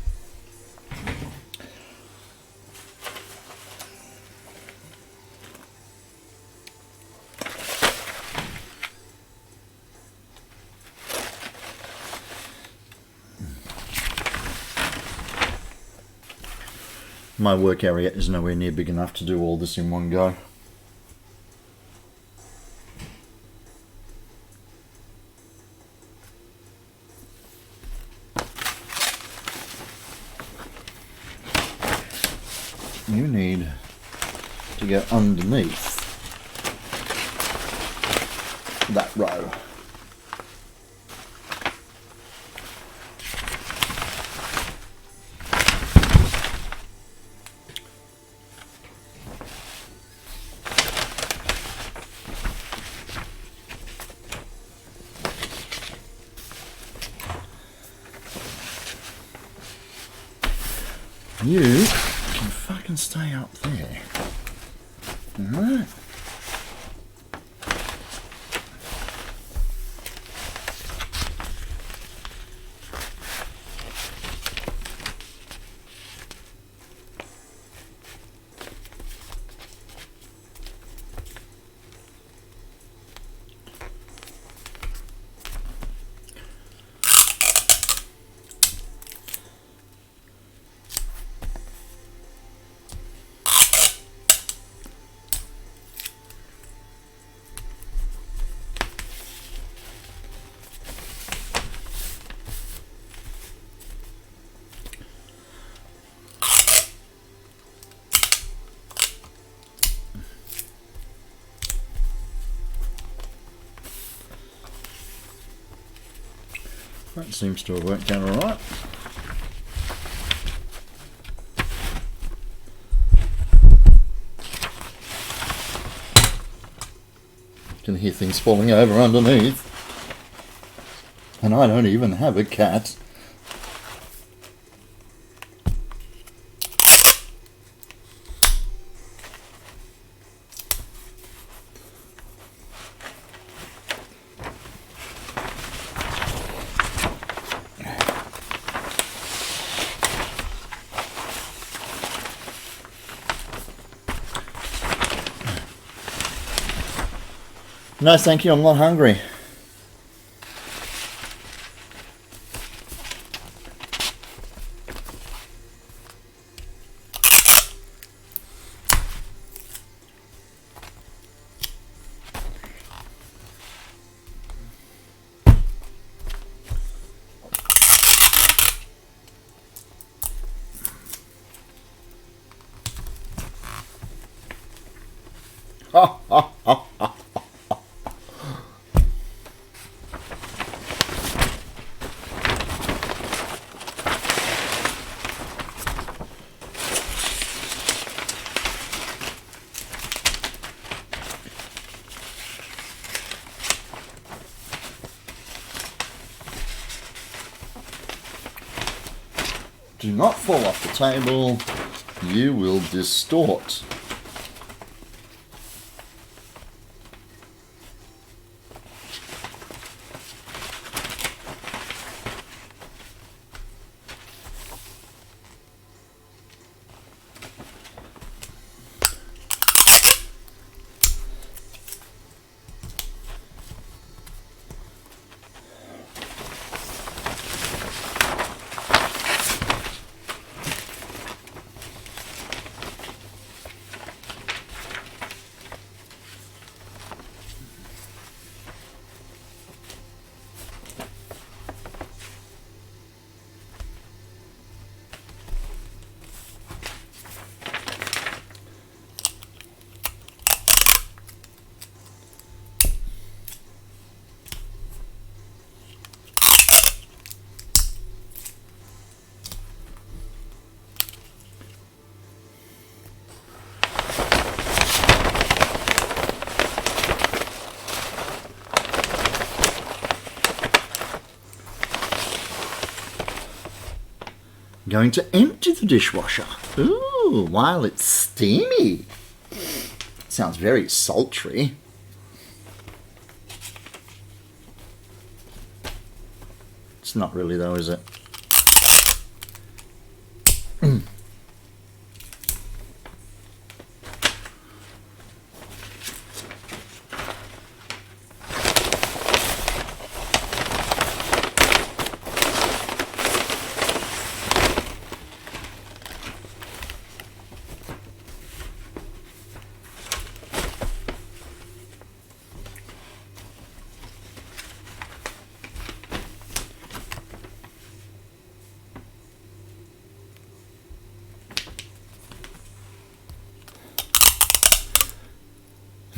My work area is nowhere near big enough to do all this in one go. You need to go underneath that row. You can fucking stay up there. Alright. That seems to have worked out alright. Can hear things falling over underneath. And I don't even have a cat. No, thank you, I'm not hungry. Ha ha ha ha. Do not fall off the table, you will distort. Going to empty the dishwasher. Ooh, while it's steamy. Sounds very sultry. It's not really though, is it?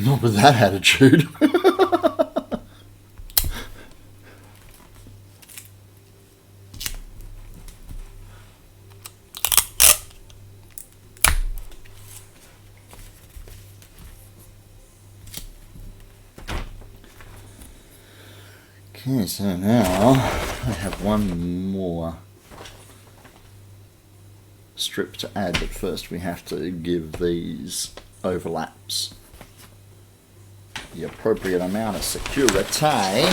Not with that attitude. Okay, so now I have one more strip to add, but first we have to give these overlaps the appropriate amount of security.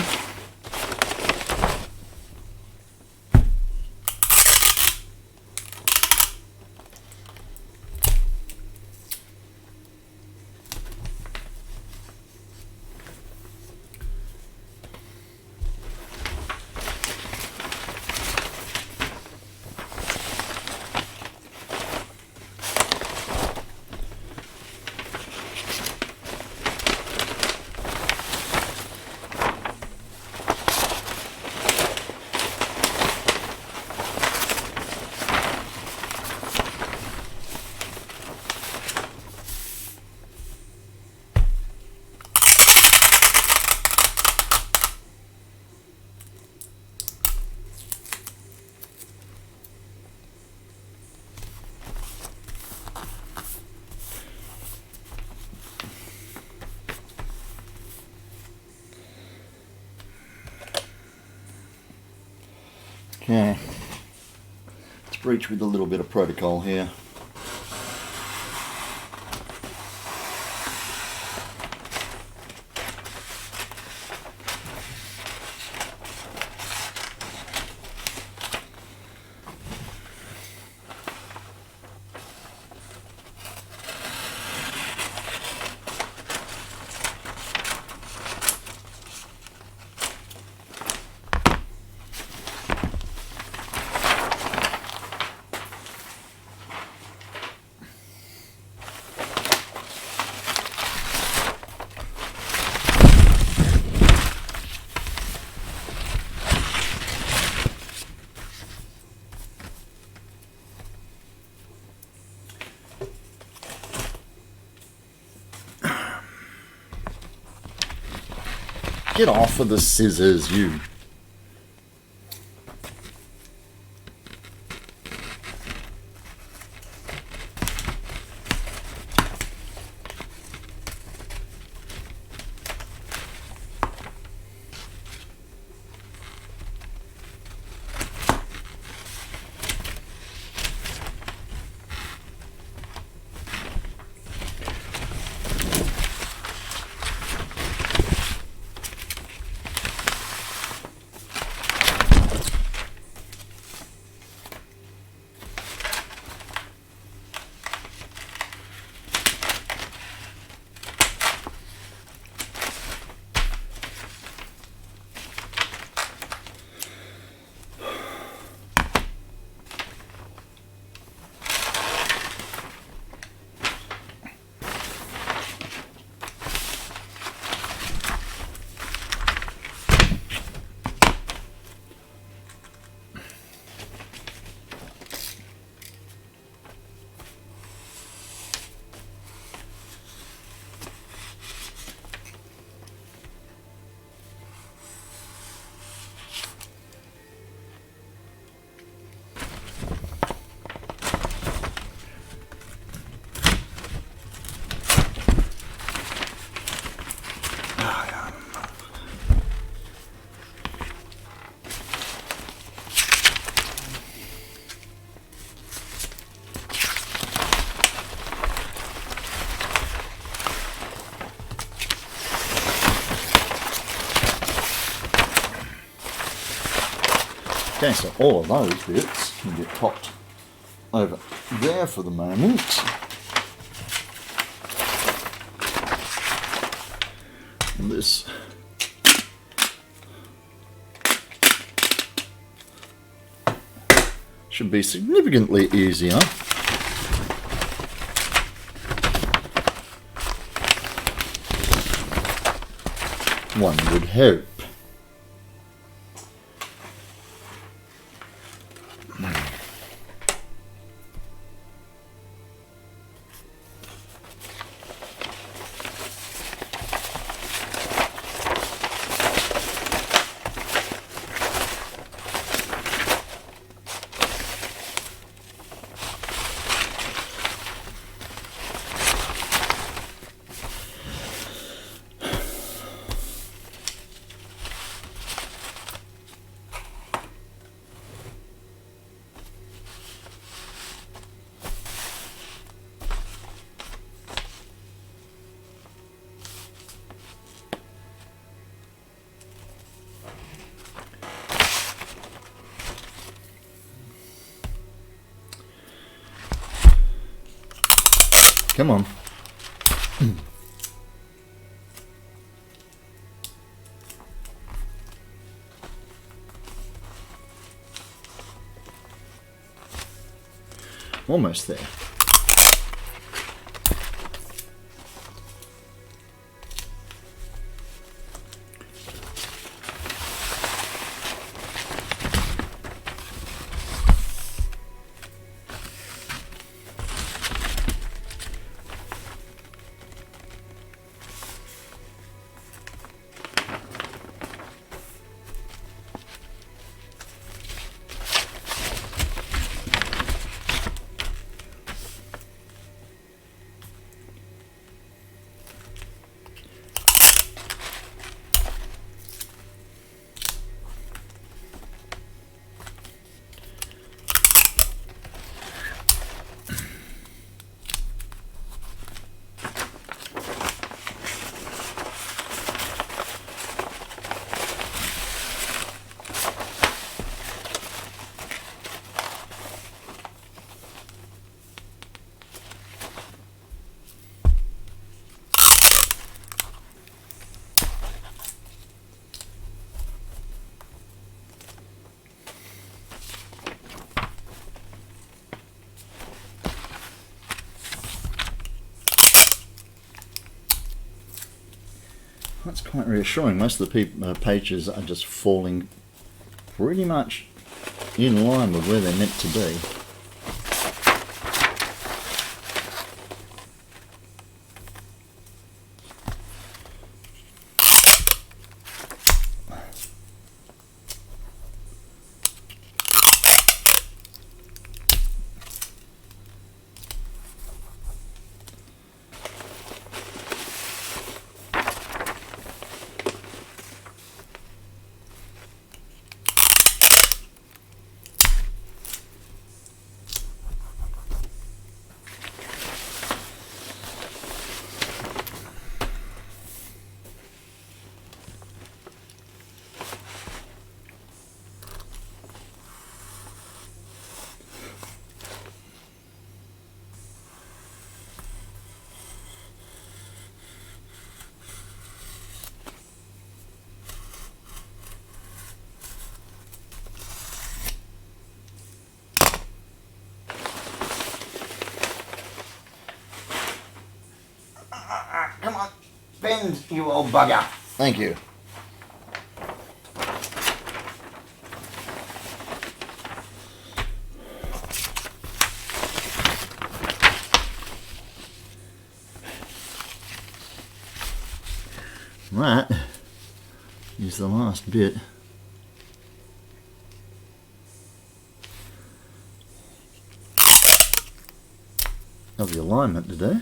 Okay, let's breach with a little bit of protocol here. Get off of the scissors, you. Okay, so all of those bits can get popped over there for the moment. And this should be significantly easier. One would hope. Come on. Almost there. That's quite reassuring. Most of the pages are just falling pretty much in line with where they're meant to be. Come on, bend, you old bugger. Thank you. That is the last bit. Of the alignment to do.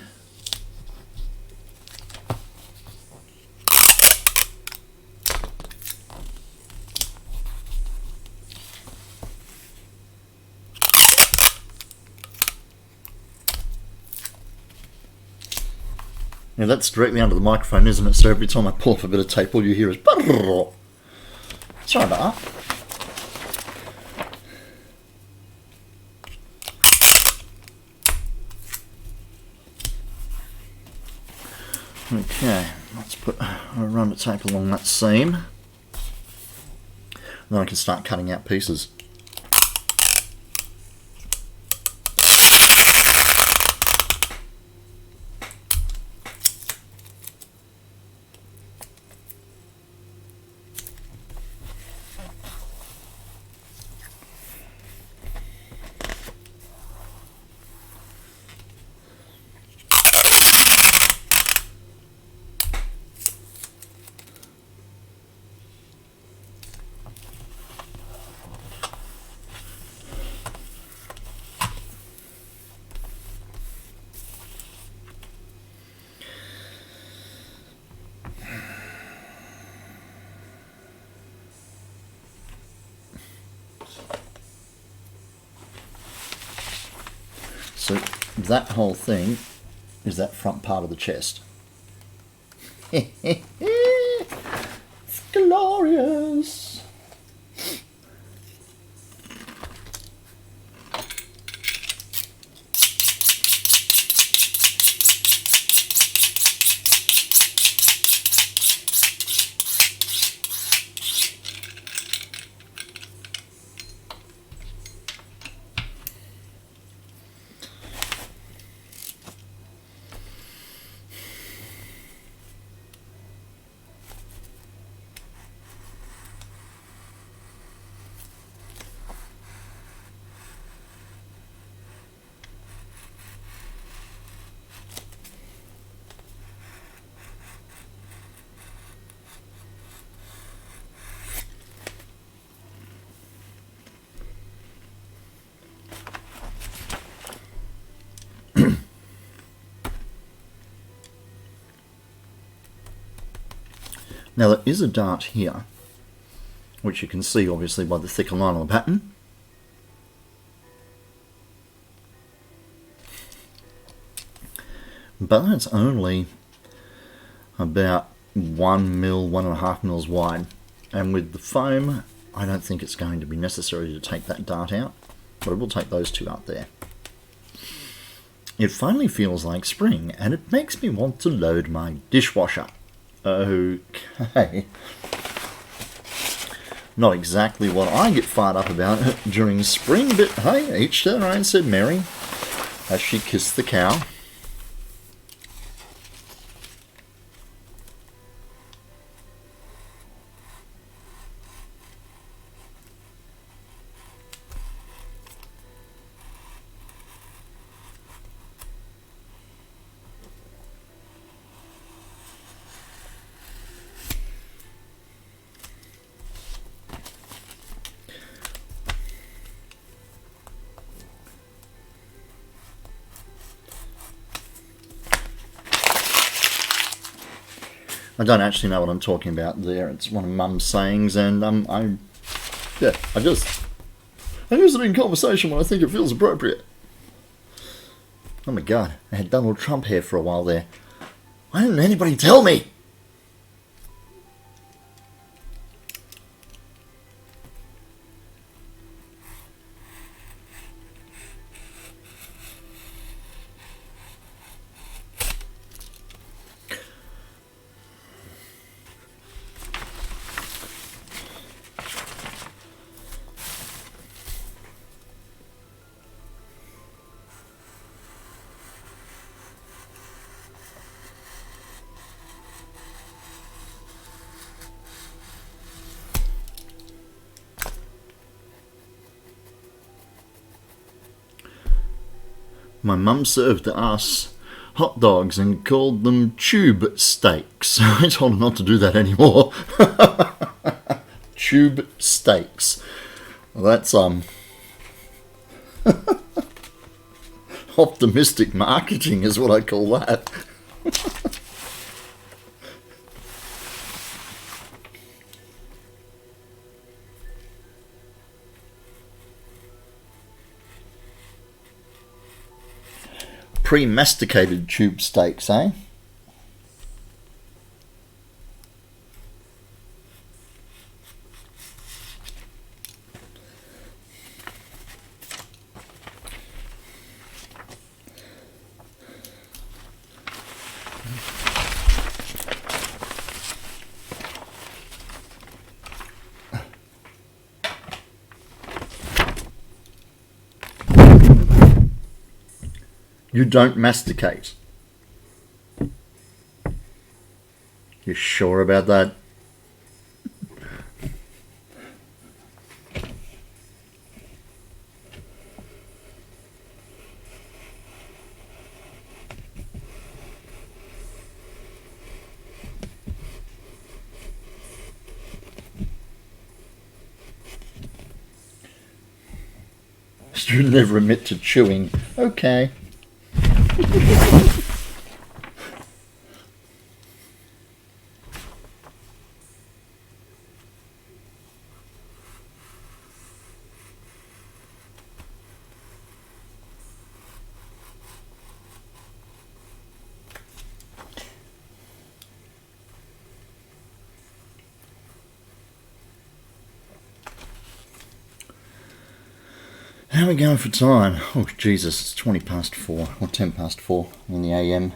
Now that's directly under the microphone, isn't it? So every time I pull off a bit of tape, all you hear is... Sorry about that. Okay, let's put a run of tape along that seam. Then I can start cutting out pieces. So that whole thing is that front part of the chest. It's glorious. Now there is a dart here, which you can see obviously by the thicker line on the pattern. But that's only about 1 mil, 1.5 mils wide. And with the foam, I don't think it's going to be necessary to take that dart out, but I will take those two out there. It finally feels like spring, and it makes me want to load my dishwasher. Okay. Not exactly what I get fired up about during spring, but hey, each their own, said Mary, as she kissed the cow. I don't actually know what I'm talking about there. It's one of Mum's sayings, and I just use it in conversation when I think it feels appropriate. Oh my god, I had Donald Trump hair for a while there. Why didn't anybody tell me? My mum served us hot dogs and called them tube steaks. I told her not to do that anymore. Tube steaks. Well, that's optimistic marketing is what I call that. Pre-masticated tube steaks, eh? You don't masticate. You sure about that? You never admit to chewing. Okay. How are we going for time? Oh Jesus, it's 20 past 4 or 10 past 4 in the AM.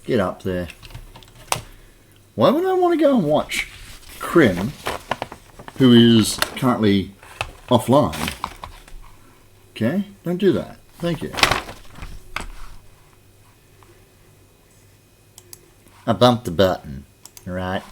Get up there. Why would I want to go and watch Krim, who is currently offline? Okay, don't do that. Thank you. I bumped the button, right?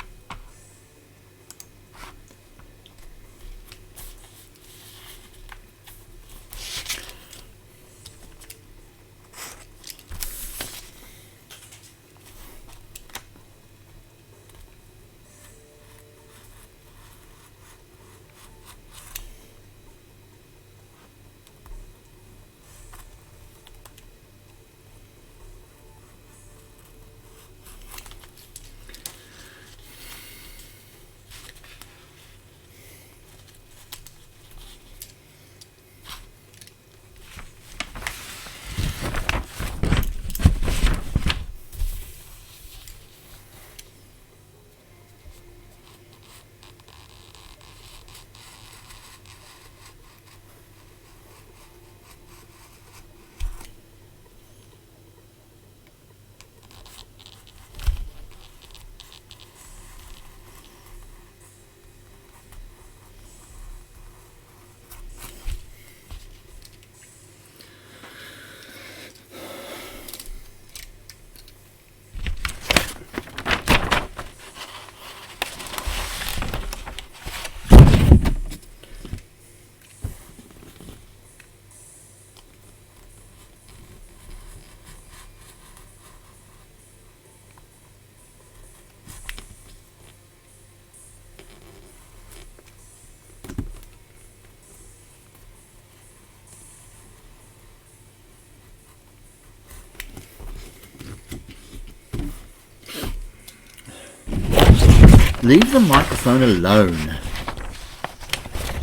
Leave the microphone alone.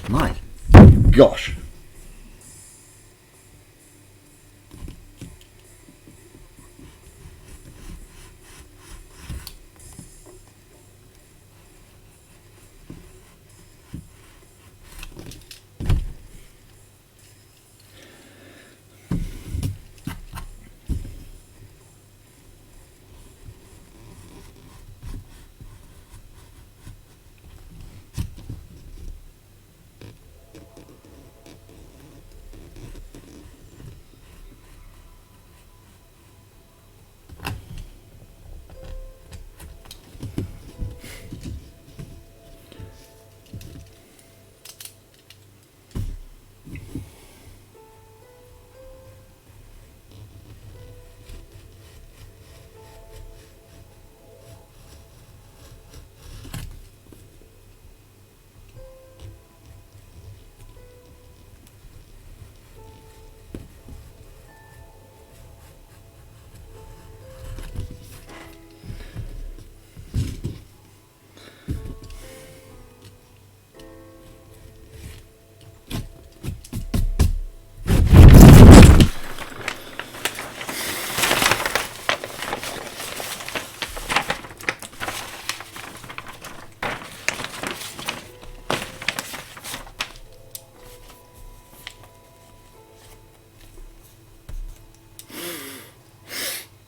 My gosh.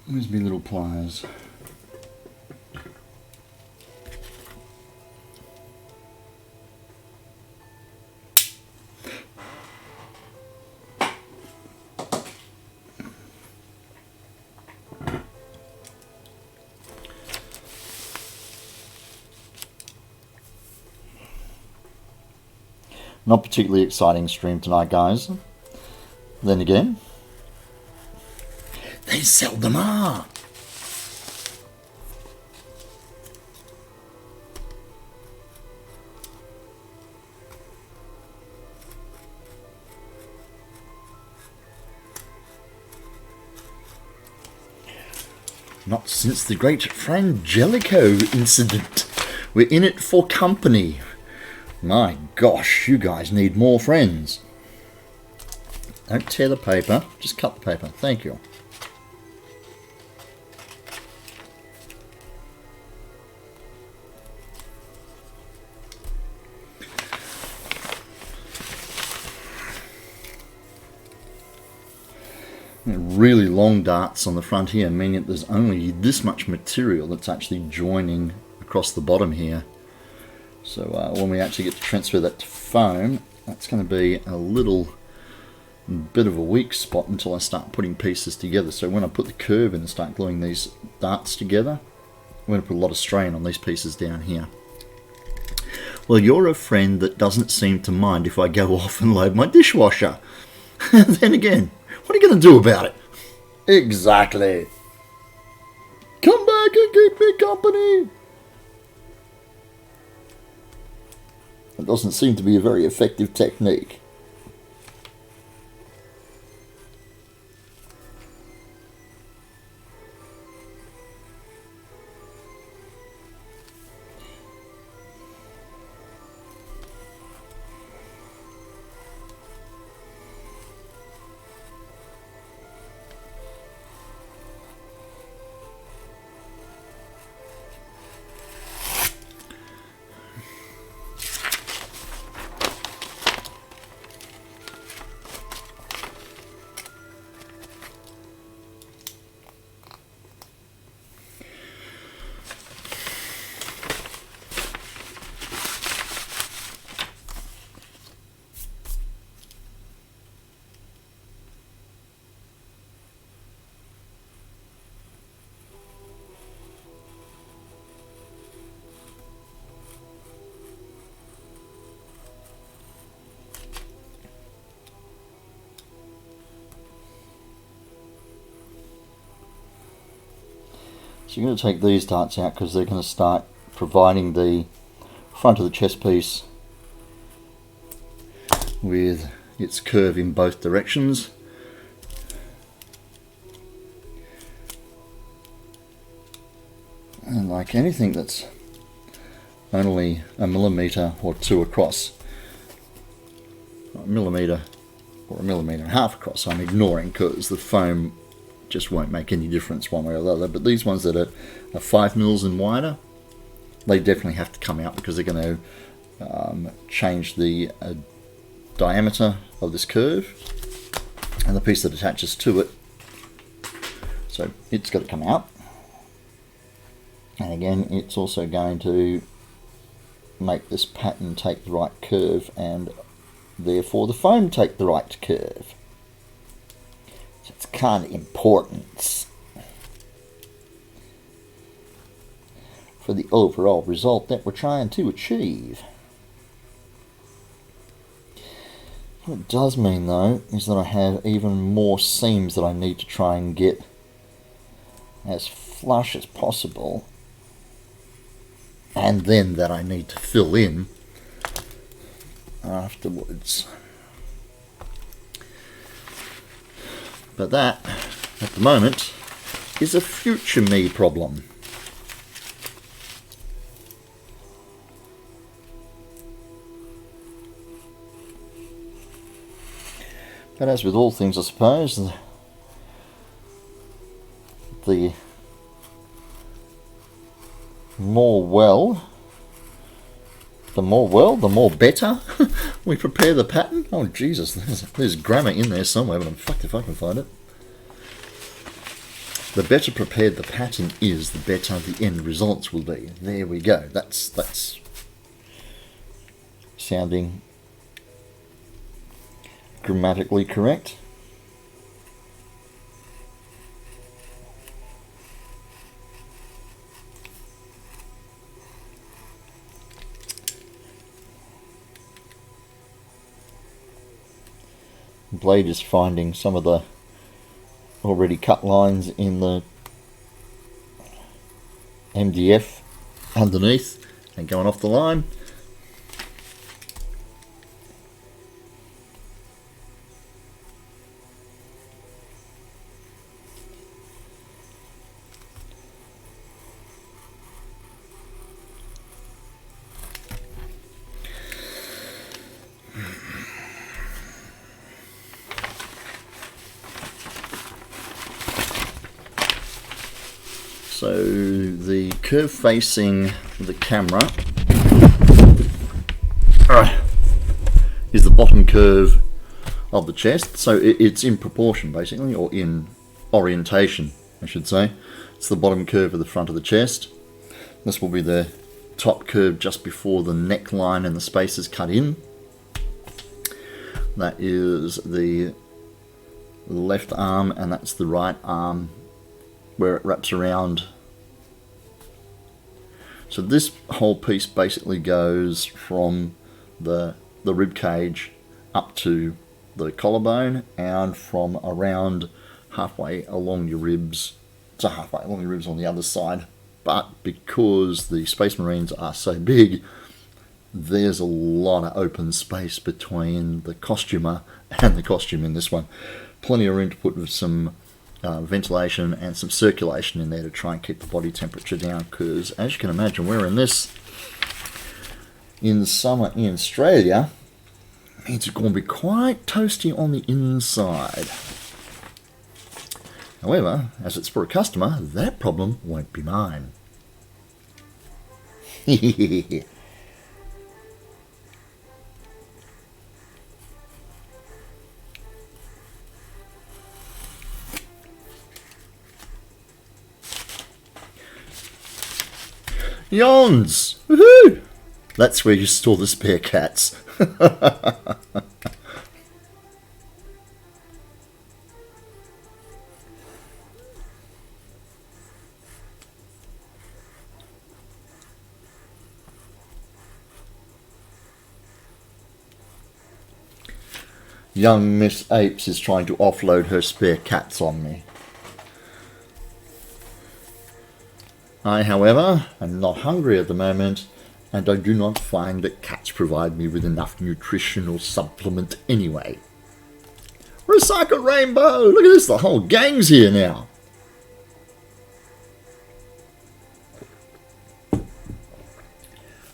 Where's my little pliers? Not particularly exciting stream tonight, guys. Then again, they seldom are. Not since the great Frangelico incident. We're in it for company. My gosh, you guys need more friends. Don't tear the paper, just cut the paper. Thank you. really long darts on the front here, meaning that there's only this much material that's actually joining across the bottom here. So when we actually get to transfer that to foam, that's going to be a little bit of a weak spot until I start putting pieces together. So when I put the curve in and start gluing these darts together, I'm going to put a lot of strain on these pieces down here. Well, you're a friend that doesn't seem to mind if I go off and load my dishwasher. Then again, what are you going to do about it? Exactly. Come back and keep me company. It doesn't seem to be a very effective technique. So you're going to take these darts out because they're going to start providing the front of the chest piece with its curve in both directions. And like anything that's only a millimetre or two across, a millimetre or a millimetre and a half across, I'm ignoring because the foam just won't make any difference one way or the other. But these ones that are 5 mils and wider, they definitely have to come out because they're going to change the diameter of this curve and the piece that attaches to it. So it's got to come out. And again, it's also going to make this pattern take the right curve and therefore the foam take the right curve. So it's kind of important for the overall result that we're trying to achieve. What it does mean though is that I have even more seams that I need to try and get as flush as possible, and then that I need to fill in afterwards. But that, at the moment, is a future me problem. But as with all things, I suppose, the more the more better we prepare the pattern. Oh Jesus, there's grammar in there somewhere, but I'm fucked if I can find it. The better prepared the pattern is, the better the end results will be. There we go. That's sounding grammatically correct. Blade is finding some of the already cut lines in the MDF underneath and going off the line. So the curve facing the camera is the bottom curve of the chest. So it's in proportion, basically, or in orientation, I should say. It's the bottom curve of the front of the chest. This will be the top curve just before the neckline and the space is cut in. That is the left arm, and that's the right arm where it wraps around. So this whole piece basically goes from the rib cage up to the collarbone, and from around halfway along your ribs to halfway along your ribs on the other side. But because the Space Marines are so big, there's a lot of open space between the costumer and the costume in this one. Plenty of room to put some ventilation and some circulation in there to try and keep the body temperature down, because as you can imagine, wearing this in the summer in Australia means it's going to be quite toasty on the inside. However, as it's for a customer, that problem won't be mine. Yawns! Woohoo! That's where you store the spare cats. Young Miss Apes is trying to offload her spare cats on me. I, however, am not hungry at the moment, and I do not find that cats provide me with enough nutritional supplement anyway. Recycle Rainbow! Look at this, the whole gang's here now.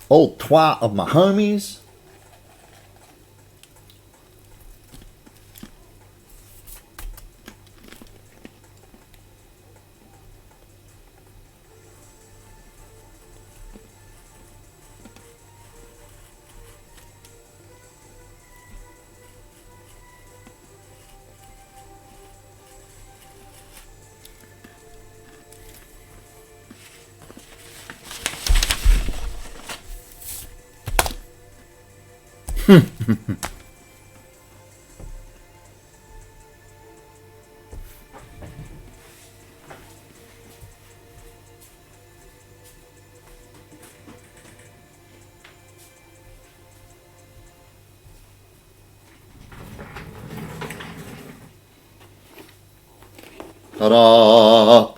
Old twat of my homies. Ta-da!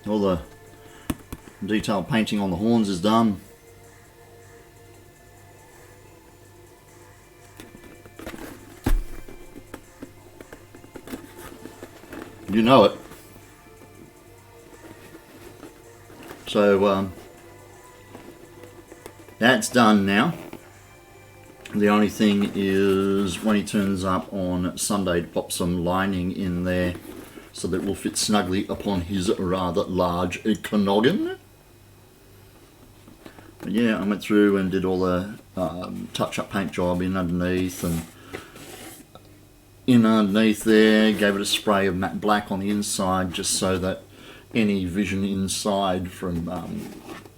All the detailed painting on the horns is done. You know it. So that's done now. The only thing is when he turns up on Sunday to pop some lining in there so that it will fit snugly upon his rather large noggin. But yeah, I went through and did all the touch-up paint job in underneath, and in underneath there gave it a spray of matte black on the inside just so that any vision inside from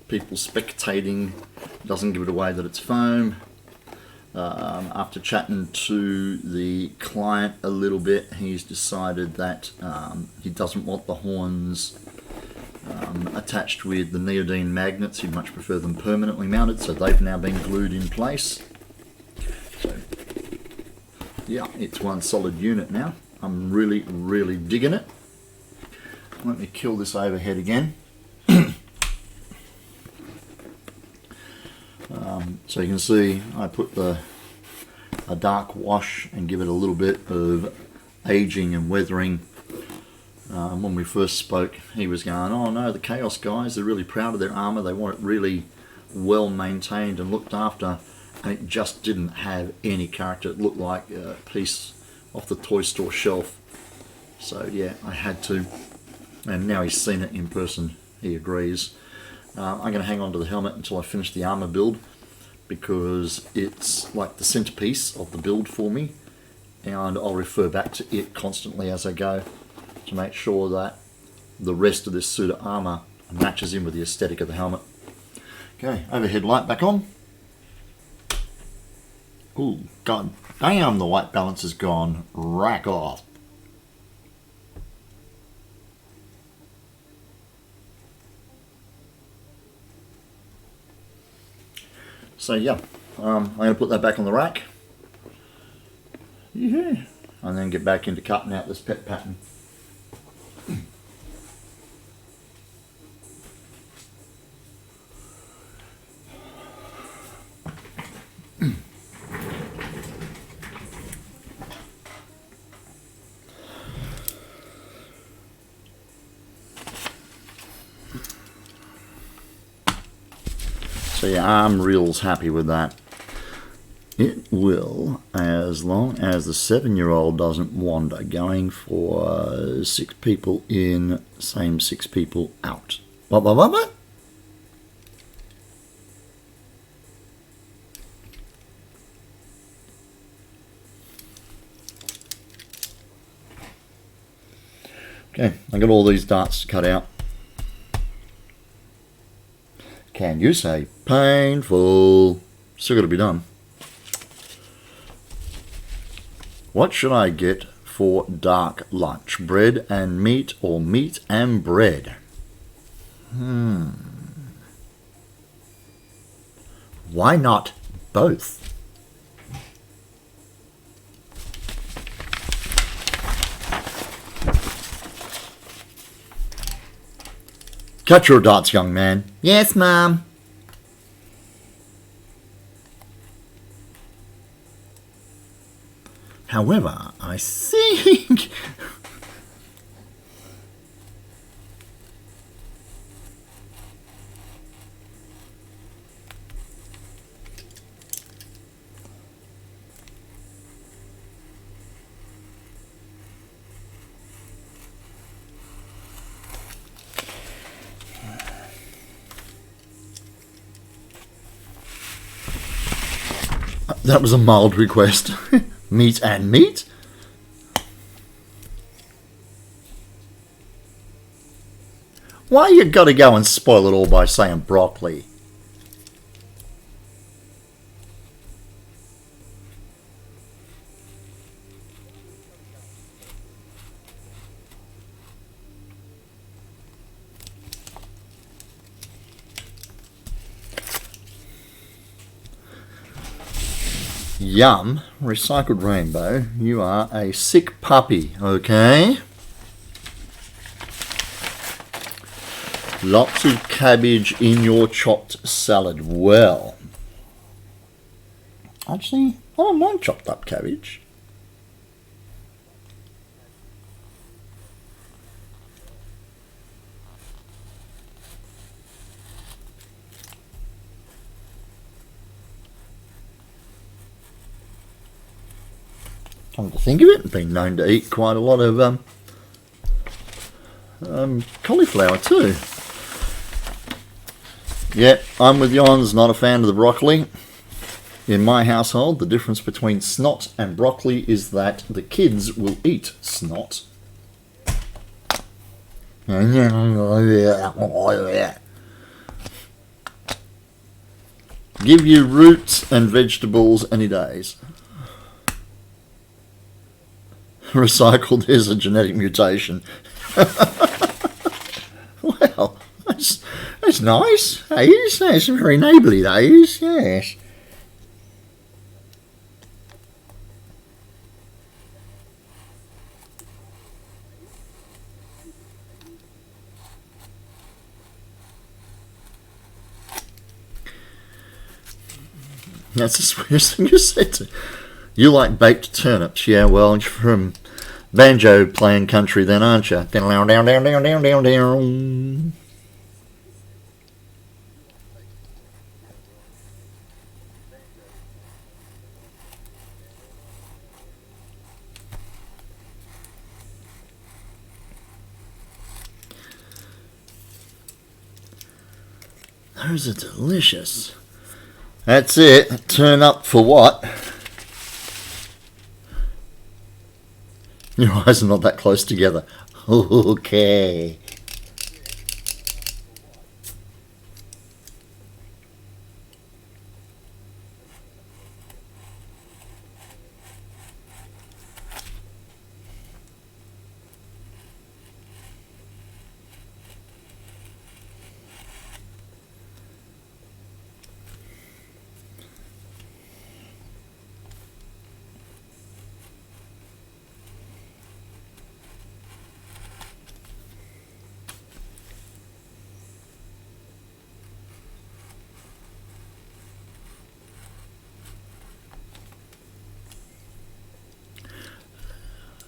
people spectating doesn't give it away that it's foam. After chatting to the client a little bit, he's decided that he doesn't want the horns attached with the neodyne magnets. He'd much prefer them permanently mounted, so they've now been glued in place. So yeah, it's one solid unit now. I'm really digging it. Let me kill this overhead again. So you can see I put a dark wash and give it a little bit of aging and weathering. When we first spoke, he was going, oh no, the Chaos guys, they're really proud of their armour, they want it really well maintained and looked after, and it just didn't have any character. It looked like a piece off the toy store shelf. So yeah, I had to and now he's seen it in person, he agrees. I'm going to hang on to the helmet until I finish the armor build, because it's like the centerpiece of the build for me, and I'll refer back to it constantly as I go to make sure that the rest of this suit of armor matches in with the aesthetic of the helmet. Okay, overhead light back on. Ooh, god damn, the white balance has gone rack off. So yeah, I'm going to put that back on the rack. Yeah. And then get back into cutting out this pet pattern. So yeah, I'm real happy with that. It will, as long as the 7-year-old doesn't wander, going for 6 people in, same 6 people out. What? Okay, I got all these darts cut out. Can you say painful? Still got to be done. What should I get for dark lunch? Bread and meat, or meat and bread? Why not both? Cut your darts, young man. Yes, ma'am. However, I think... That was a mild request. Meat and meat? Why you gotta go and spoil it all by saying broccoli? Yum, recycled rainbow, you are a sick puppy, okay? Lots of cabbage in your chopped salad. Well, actually, I don't mind chopped up cabbage. Come to think of it, I've been known to eat quite a lot of cauliflower too. Yeah, I'm with Yons, not a fan of the broccoli. In my household, the difference between snot and broccoli is that the kids will eat snot. Give you roots and vegetables any days. Recycled is a genetic mutation. Well, that's nice. That is. That's very neighbourly, that is. Yes. That's the sweetest thing you said. You like baked turnips, yeah? Well, you're from banjo playing country then, aren't you? Down, down, down, down, down, down, down. Those are delicious. That's it. Turn up for what? Your eyes are not that close together. Okay.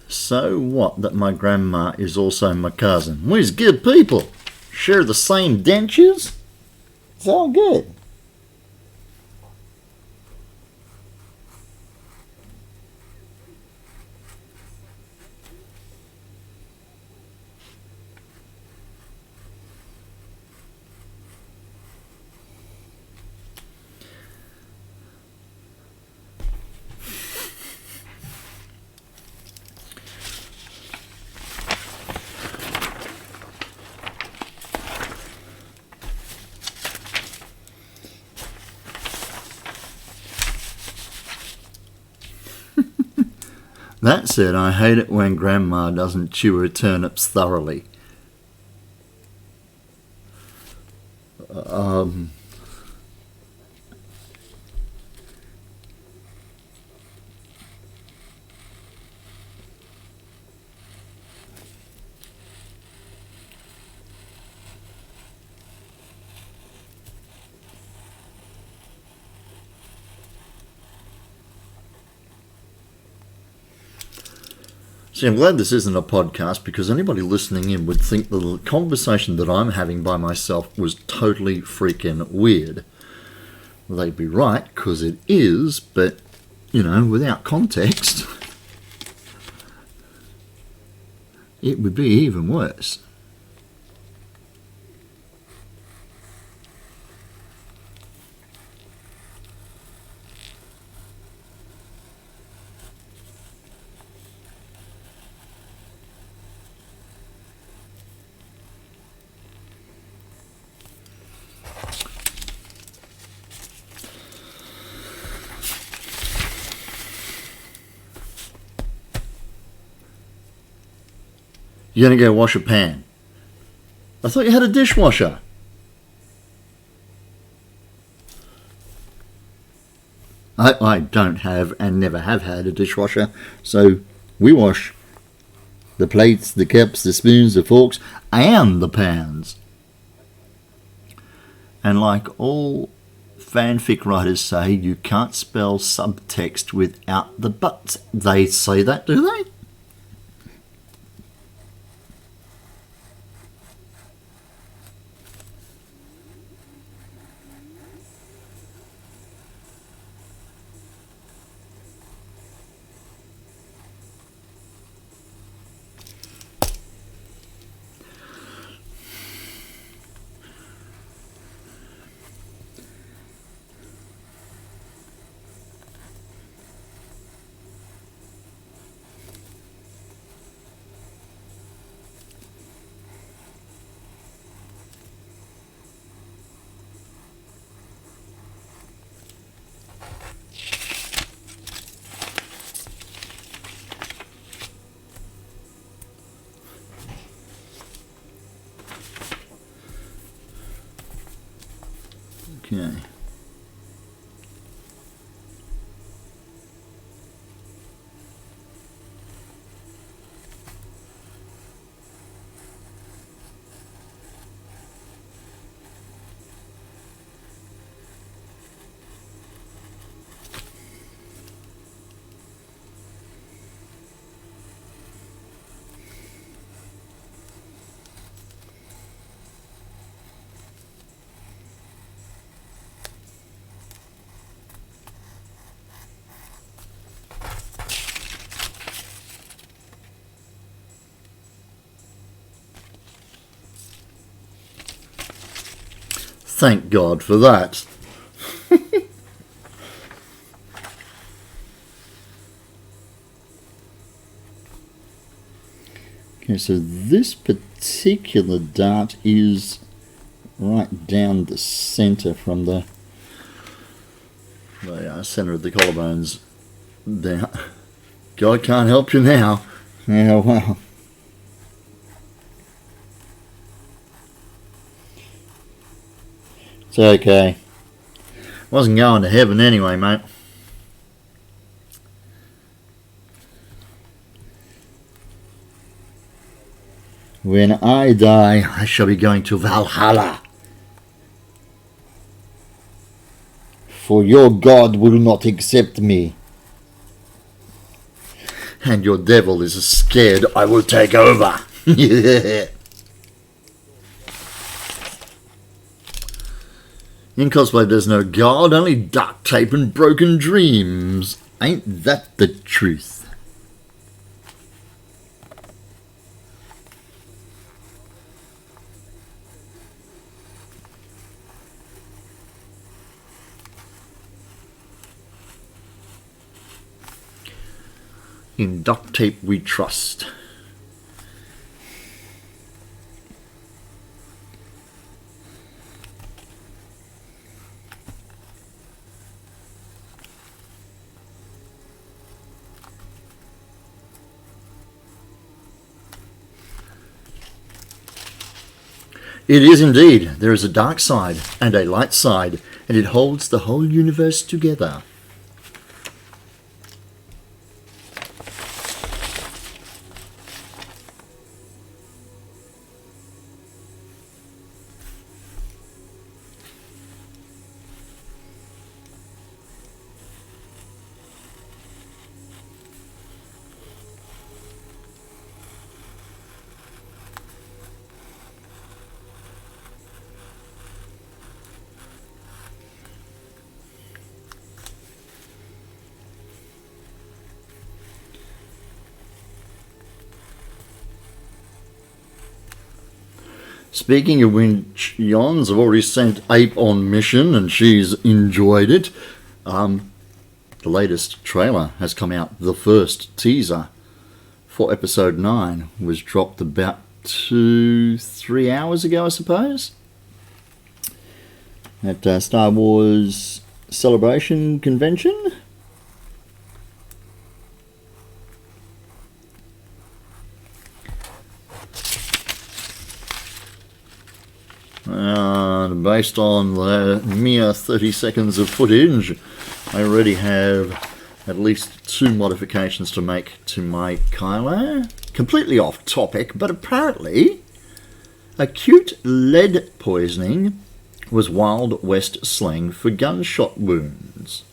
So what that my grandma is also my cousin? We're good people. Share the same dentures. It's all good. That said, I hate it when Grandma doesn't chew her turnips thoroughly. See, I'm glad this isn't a podcast, because anybody listening in would think the conversation that I'm having by myself was totally freaking weird. Well, they'd be right, because it is, but, you know, without context, it would be even worse. You're going to go wash a pan. I thought you had a dishwasher. I don't have and never have had a dishwasher, so we wash the plates, the cups, the spoons, the forks, and the pans. And like all fanfic writers say, you can't spell subtext without the but. They say that, do they? Okay. Thank God for that. Okay, so this particular dart is right down the centre from the centre of the collarbones down. God can't help you now. Yeah, well. It's okay. Wasn't going to heaven anyway, mate. When I die, I shall be going to Valhalla. For your God will not accept me. And your devil is scared I will take over. In cosplay there's no God, only duct tape and broken dreams. Ain't that the truth? In duct tape we trust. It is indeed. There is a dark side and a light side, and it holds the whole universe together. Speaking of which, Yons, I've already sent Ape on mission and she's enjoyed it. The latest trailer has come out. The first teaser for episode 9 was dropped about 2-3 hours ago, I suppose, at Star Wars Celebration Convention. Based on the mere 30 seconds of footage, I already have at least 2 modifications to make to my Kylo. Completely off topic, but apparently acute lead poisoning was Wild West slang for gunshot wounds.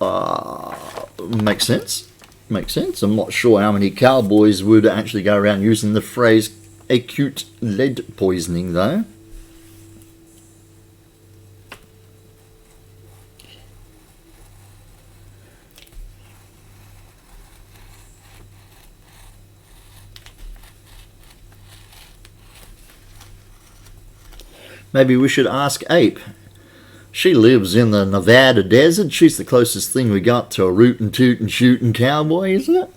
Makes sense. Makes sense. I'm not sure how many cowboys would actually go around using the phrase acute lead poisoning, though. Maybe we should ask Ape. She lives in the Nevada desert. She's the closest thing we got to a rootin' tootin' shootin' cowboy, isn't it?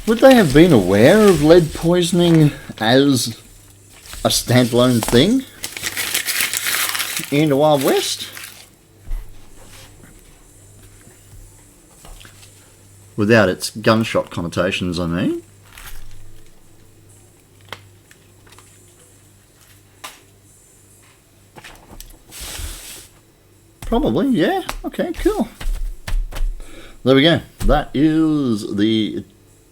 Would they have been aware of lead poisoning as a standalone thing in the Wild West? Without its gunshot connotations, I mean. Probably, yeah. Okay, cool. There we go. That is the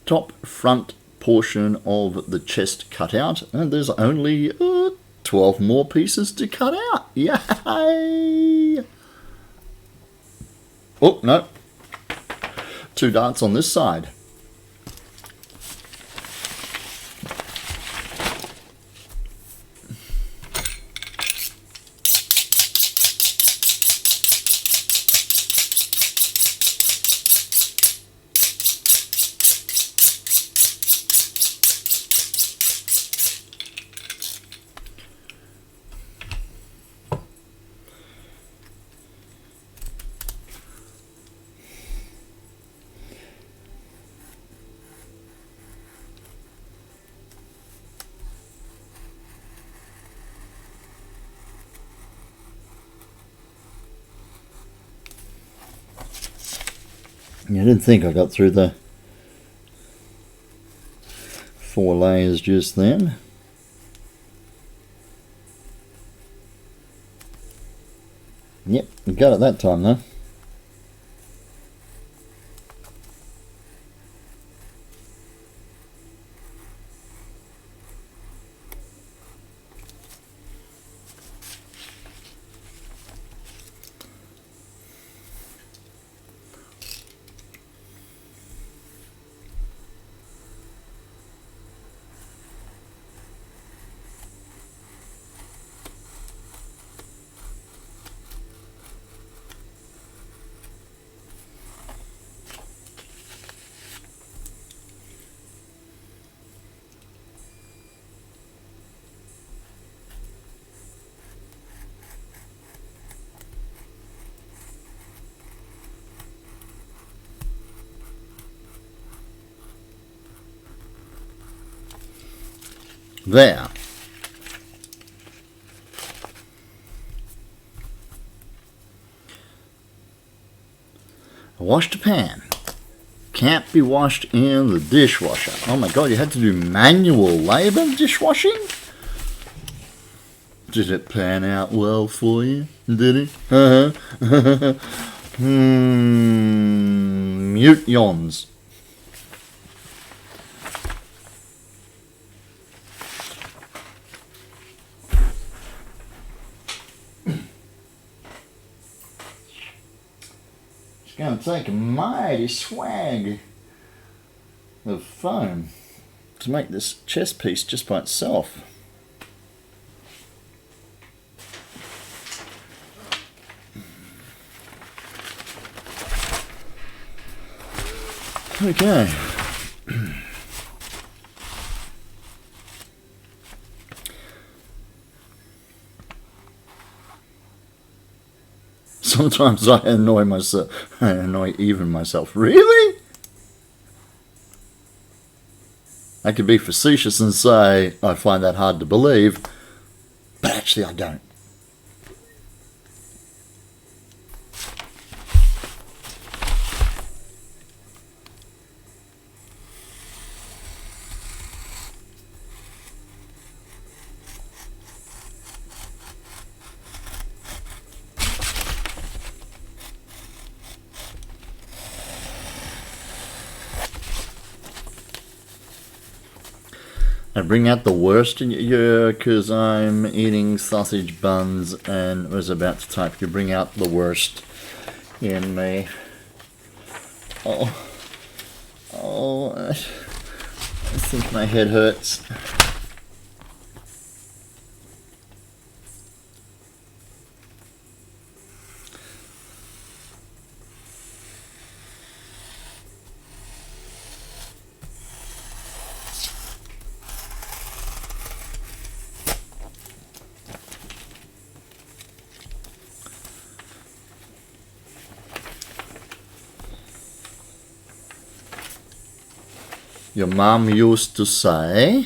top front portion of the chest cut out, and there's only 12 more pieces to cut out. Yay! Oh, no. 2 darts on this side. I didn't think I got through the 4 layers just then. Yep, got it that time though. There. Wash the pan. Can't be washed in the dishwasher. Oh my god, you had to do manual labor dishwashing? Did it pan out well for you? Did it? Mute yawns. Going to take a mighty swag of foam to make this chest piece just by itself. Okay. Sometimes I annoy myself. I annoy even myself. Really? I could be facetious and say I find that hard to believe, but actually I don't. I bring out the worst in you because I'm eating sausage buns and was about to type. You bring out the worst in me. Oh, I think my head hurts. Your mom used to say ...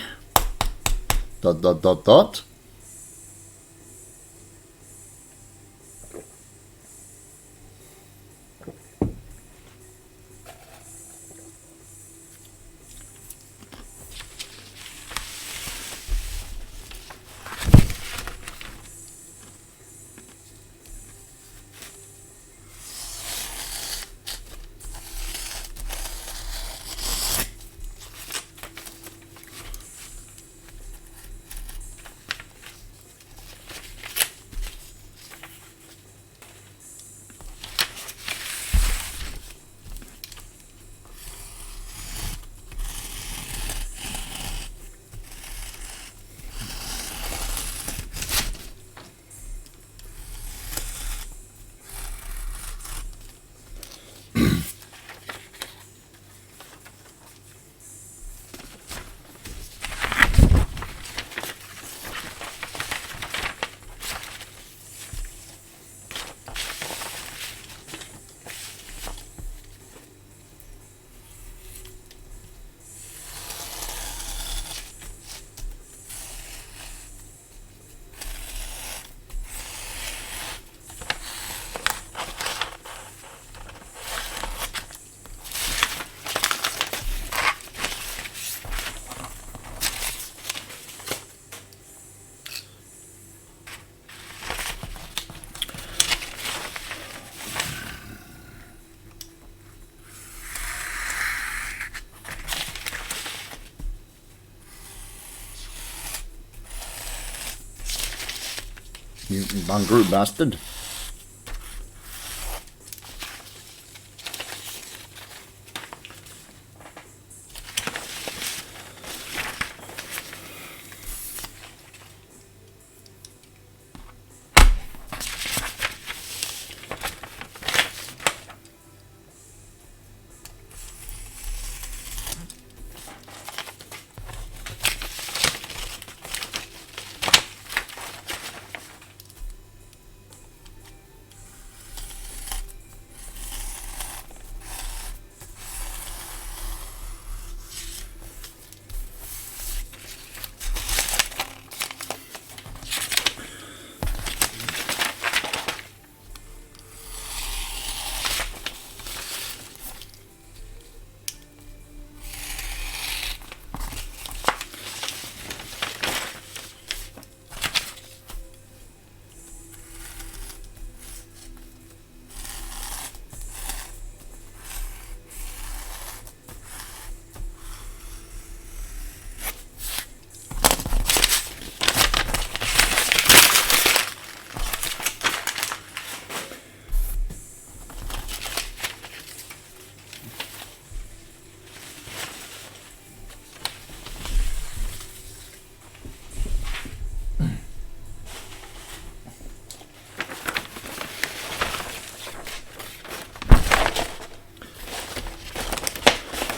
You bungaroo bastard.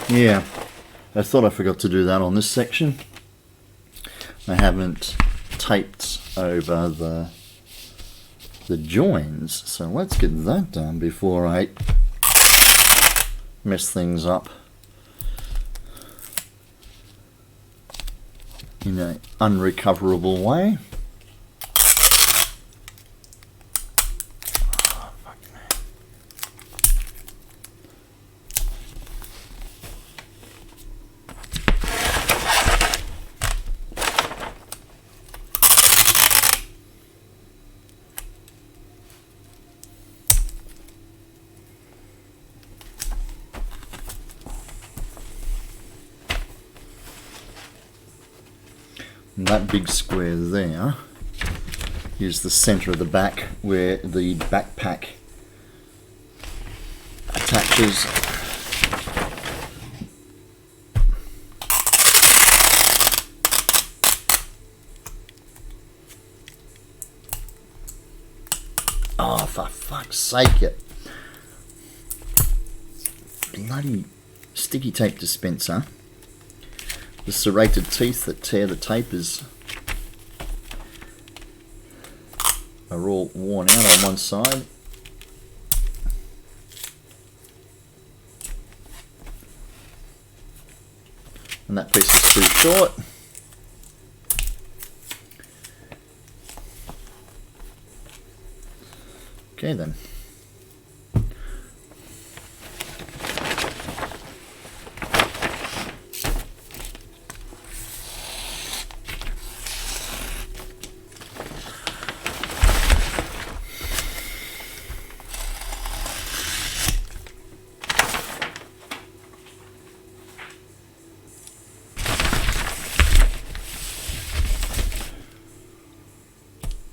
Yeah, I thought I forgot to do that on this section. I haven't taped over the joins, so let's get that done before I mess things up in an unrecoverable way. And that big square there is the center of the back where the backpack attaches. Oh, for fuck's sake, it bloody sticky tape dispenser. The serrated teeth that tear the tapers are all worn out on one side. And that piece is too short. Okay then.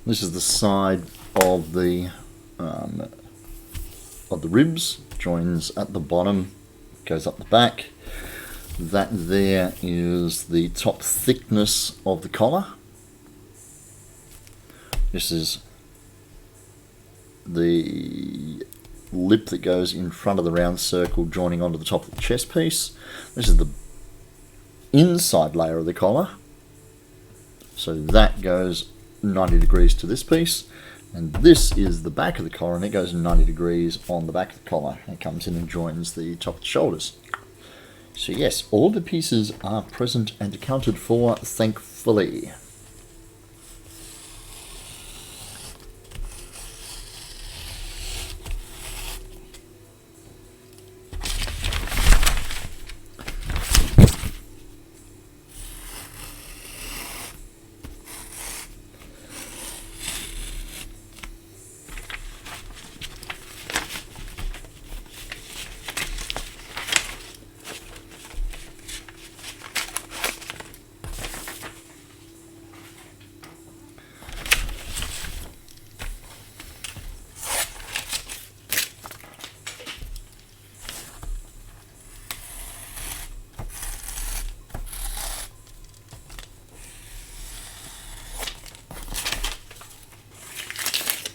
This is the side of the ribs, joins at the bottom, goes up the back. That there is the top thickness of the collar. This is the lip that goes in front of the round circle joining onto the top of the chest piece. This is the inside layer of the collar. So that goes 90 degrees to this piece, and this is the back of the collar, and it goes 90 degrees on the back of the collar. It comes in and joins the top of the shoulders. So yes, all the pieces are present and accounted for, thankfully.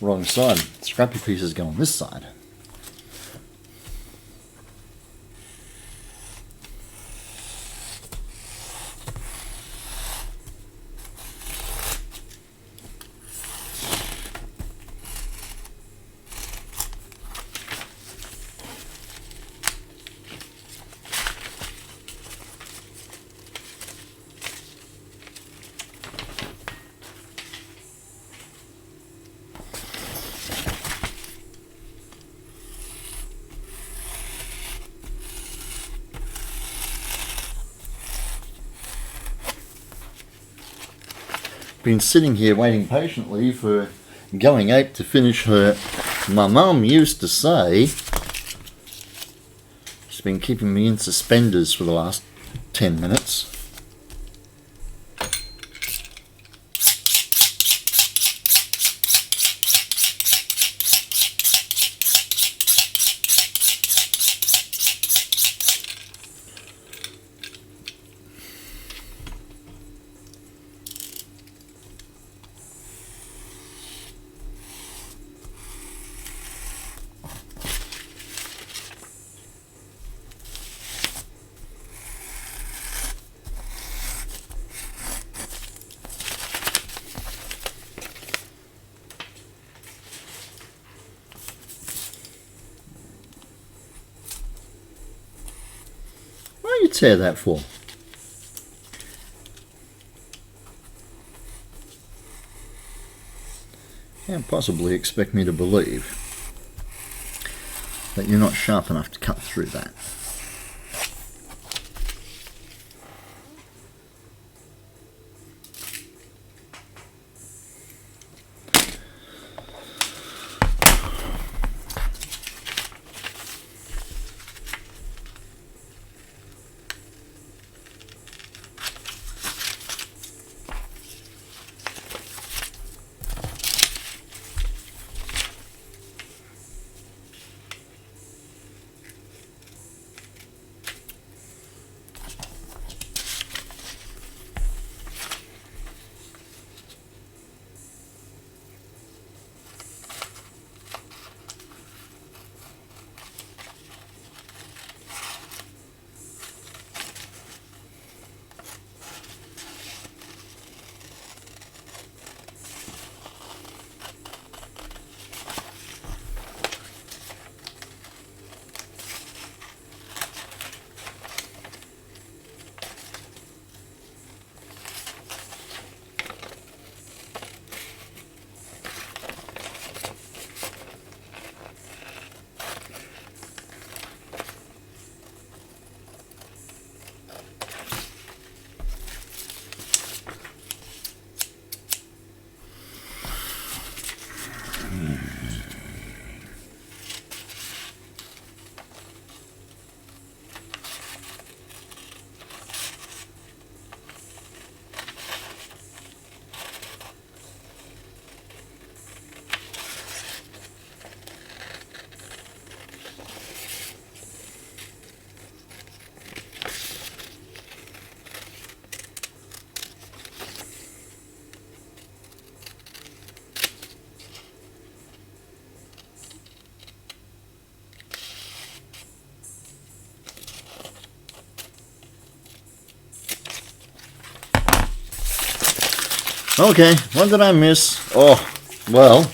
Wrong side. Scrappy pieces go on this side. Been sitting here waiting patiently for Going Ape to finish her. My mum used to say, she's been keeping me in suspenders for the last 10 minutes. What do you tear that for? Can't possibly expect me to believe that you're not sharp enough to cut through that. Okay, what did I miss? Oh, well,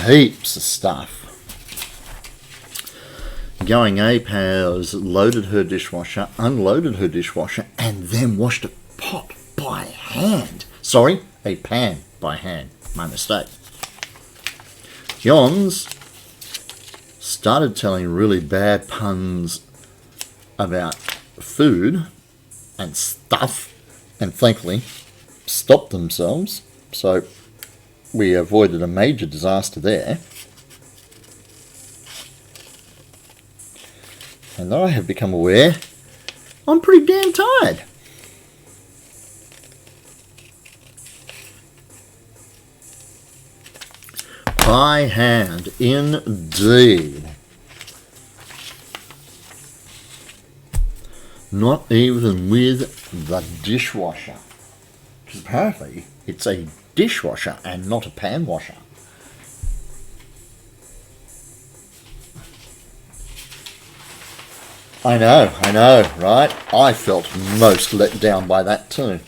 heaps of stuff. Going Ape has loaded her dishwasher, unloaded her dishwasher, and then washed a pot by hand. Sorry, a pan by hand. My mistake. John's started telling really bad puns about food and stuff, and thankfully stopped themselves, so we avoided a major disaster there. And I have become aware I'm pretty damn tired. By hand, indeed. Not even with the dishwasher. Because apparently it's a dishwasher and not a pan washer. I know, right? I felt most let down by that too.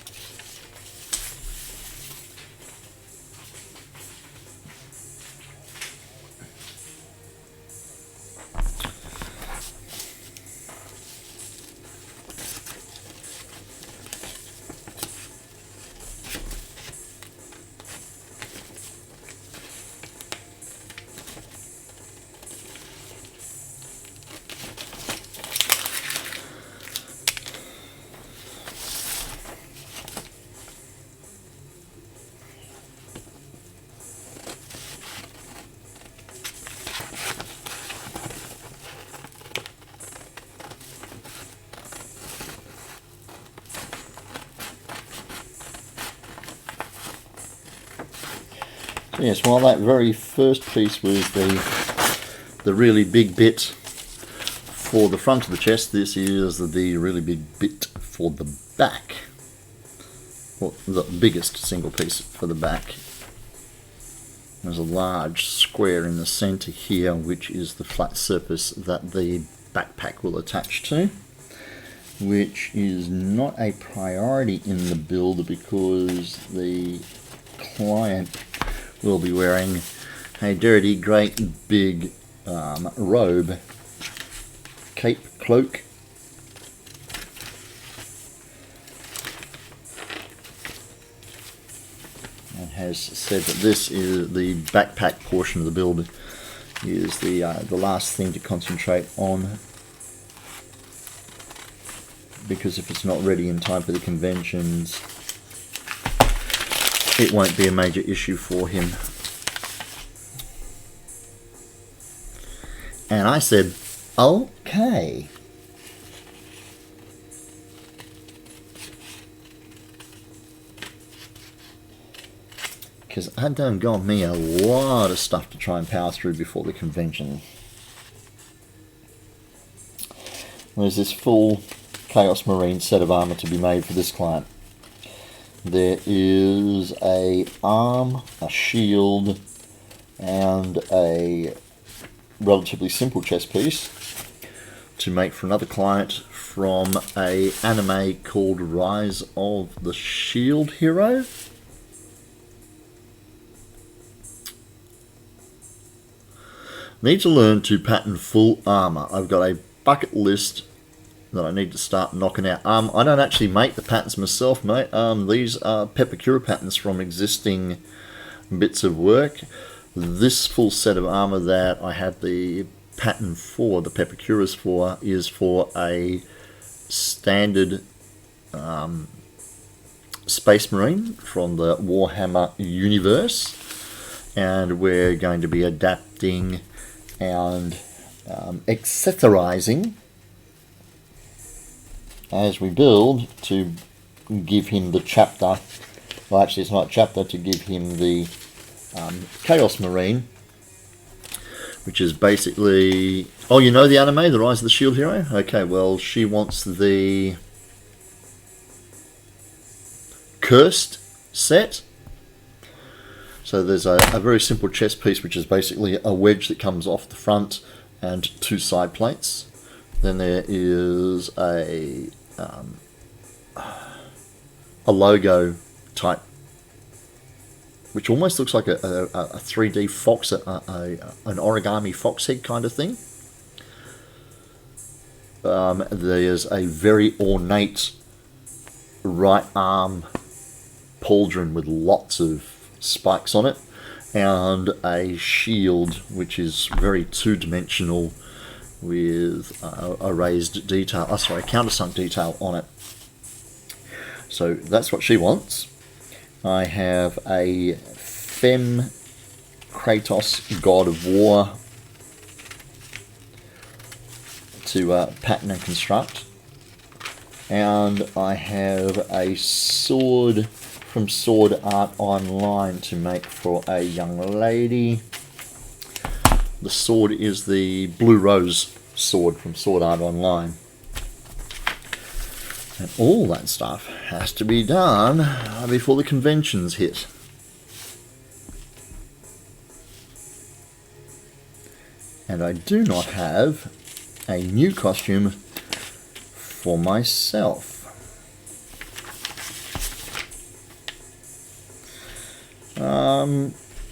Yes, well, that very first piece was the really big bit for the front of the chest. This is the really big bit for the back. Well, the biggest single piece for the back. There's a large square in the center here, which is the flat surface that the backpack will attach to, which is not a priority in the build because the client will be wearing a dirty, great big robe, cape, cloak. And has said that this is the backpack portion of the build is the last thing to concentrate on, because if it's not ready in time for the conventions, it won't be a major issue for him. And I said, okay. Because that done got me a lot of stuff to try and power through before the convention. There's this full Chaos Marine set of armor to be made for this client. There is a arm, a shield, and a relatively simple chest piece to make for another client from a anime called Rise of the Shield Hero. Need to learn to pattern full armor. I've got a bucket list that I need to start knocking out. I don't actually make the patterns myself, mate. These are Pepakura patterns from existing bits of work. This full set of armor that I have the pattern for, the Pepakuras for, is for a standard Space Marine from the Warhammer universe, and we're going to be adapting and accessorizing as we build to give him the chapter. Well, actually it's not a chapter, to give him the Chaos Marine, which is basically, oh, you know the anime, The Rise of the Shield Hero? Okay, well, she wants the Cursed set. So there's a very simple chest piece, which is basically a wedge that comes off the front and two side plates. Then there is a logo type, which almost looks like a 3D fox, an origami fox head kind of thing. There's a very ornate right arm pauldron with lots of spikes on it, and a shield which is very two-dimensional with a raised detail, countersunk detail on it. So that's what she wants. I have a Fem Kratos God of War to pattern and construct, and I have a sword from Sword Art Online to make for a young lady. The sword is the Blue Rose sword from Sword Art Online. And all that stuff has to be done before the conventions hit. And I do not have a new costume for myself.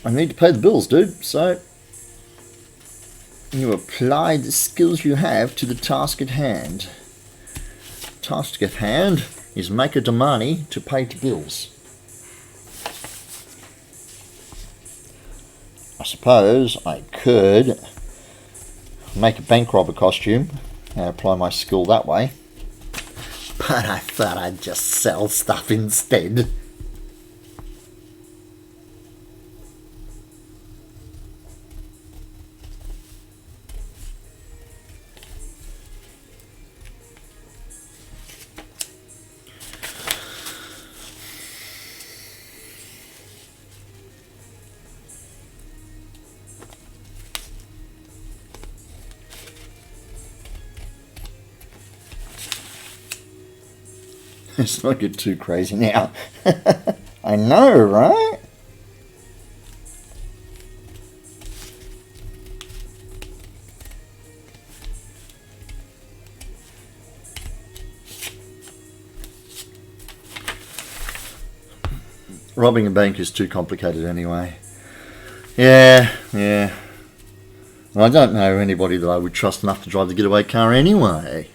I need to pay the bills, dude, so you apply the skills you have to the task at hand. Task at hand is make a money to pay the bills. I suppose I could make a bank robber costume and apply my skill that way, but I thought I'd just sell stuff instead. Let's not get too crazy now. I know, right? Robbing a bank is too complicated anyway. Yeah. I don't know anybody that I would trust enough to drive the getaway car anyway.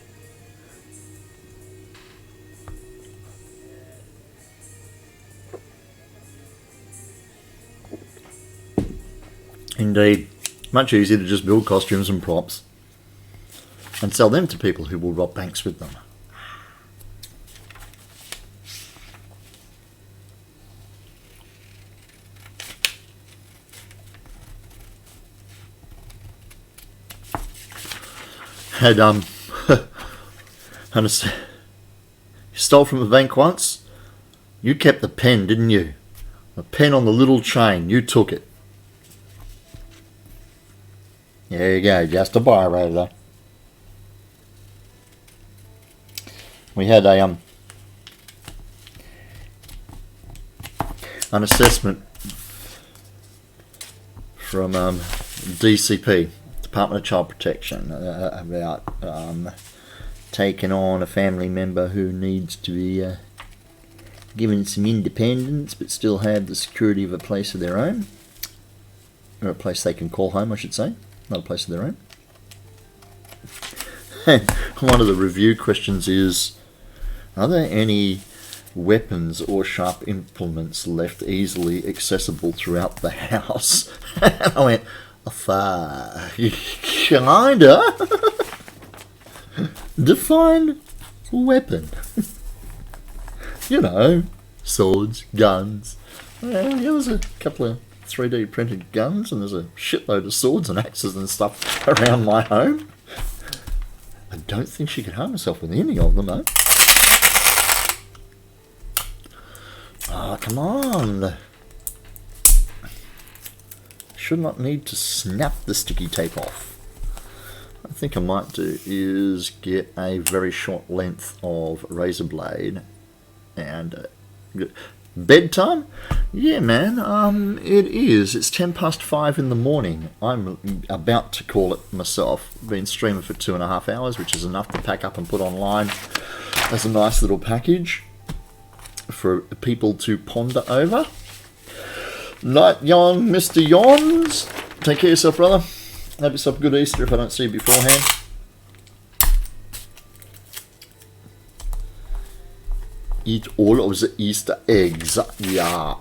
Indeed, much easier to just build costumes and props and sell them to people who will rob banks with them. Had you stole from a bank once? You kept the pen, didn't you? The pen on the little chain, you took it. There you go, just a biro though. We had an assessment from DCP, Department of Child Protection, about taking on a family member who needs to be given some independence but still have the security of a place of their own, or a place they can call home, I should say. Not a place of their own. And one of the review questions is, are there any weapons or sharp implements left easily accessible throughout the house? And I went, kinda. Define weapon. You know, swords, guns. Well, there was a couple of 3D printed guns, and there's a shitload of swords and axes and stuff around my home. I don't think she could harm herself with any of them, though. Oh, come on. Should not need to snap the sticky tape off. What I think I might do is get a very short length of razor blade and bedtime? Yeah, man, it is. It's 5:10 in the morning. I'm about to call it myself. Been streaming for 2.5 hours, which is enough to pack up and put online as a nice little package for people to ponder over. Night, Yon, Mr. Yons. Take care of yourself, brother. Have yourself a good Easter if I don't see you beforehand. Eat all of the Easter eggs, yeah.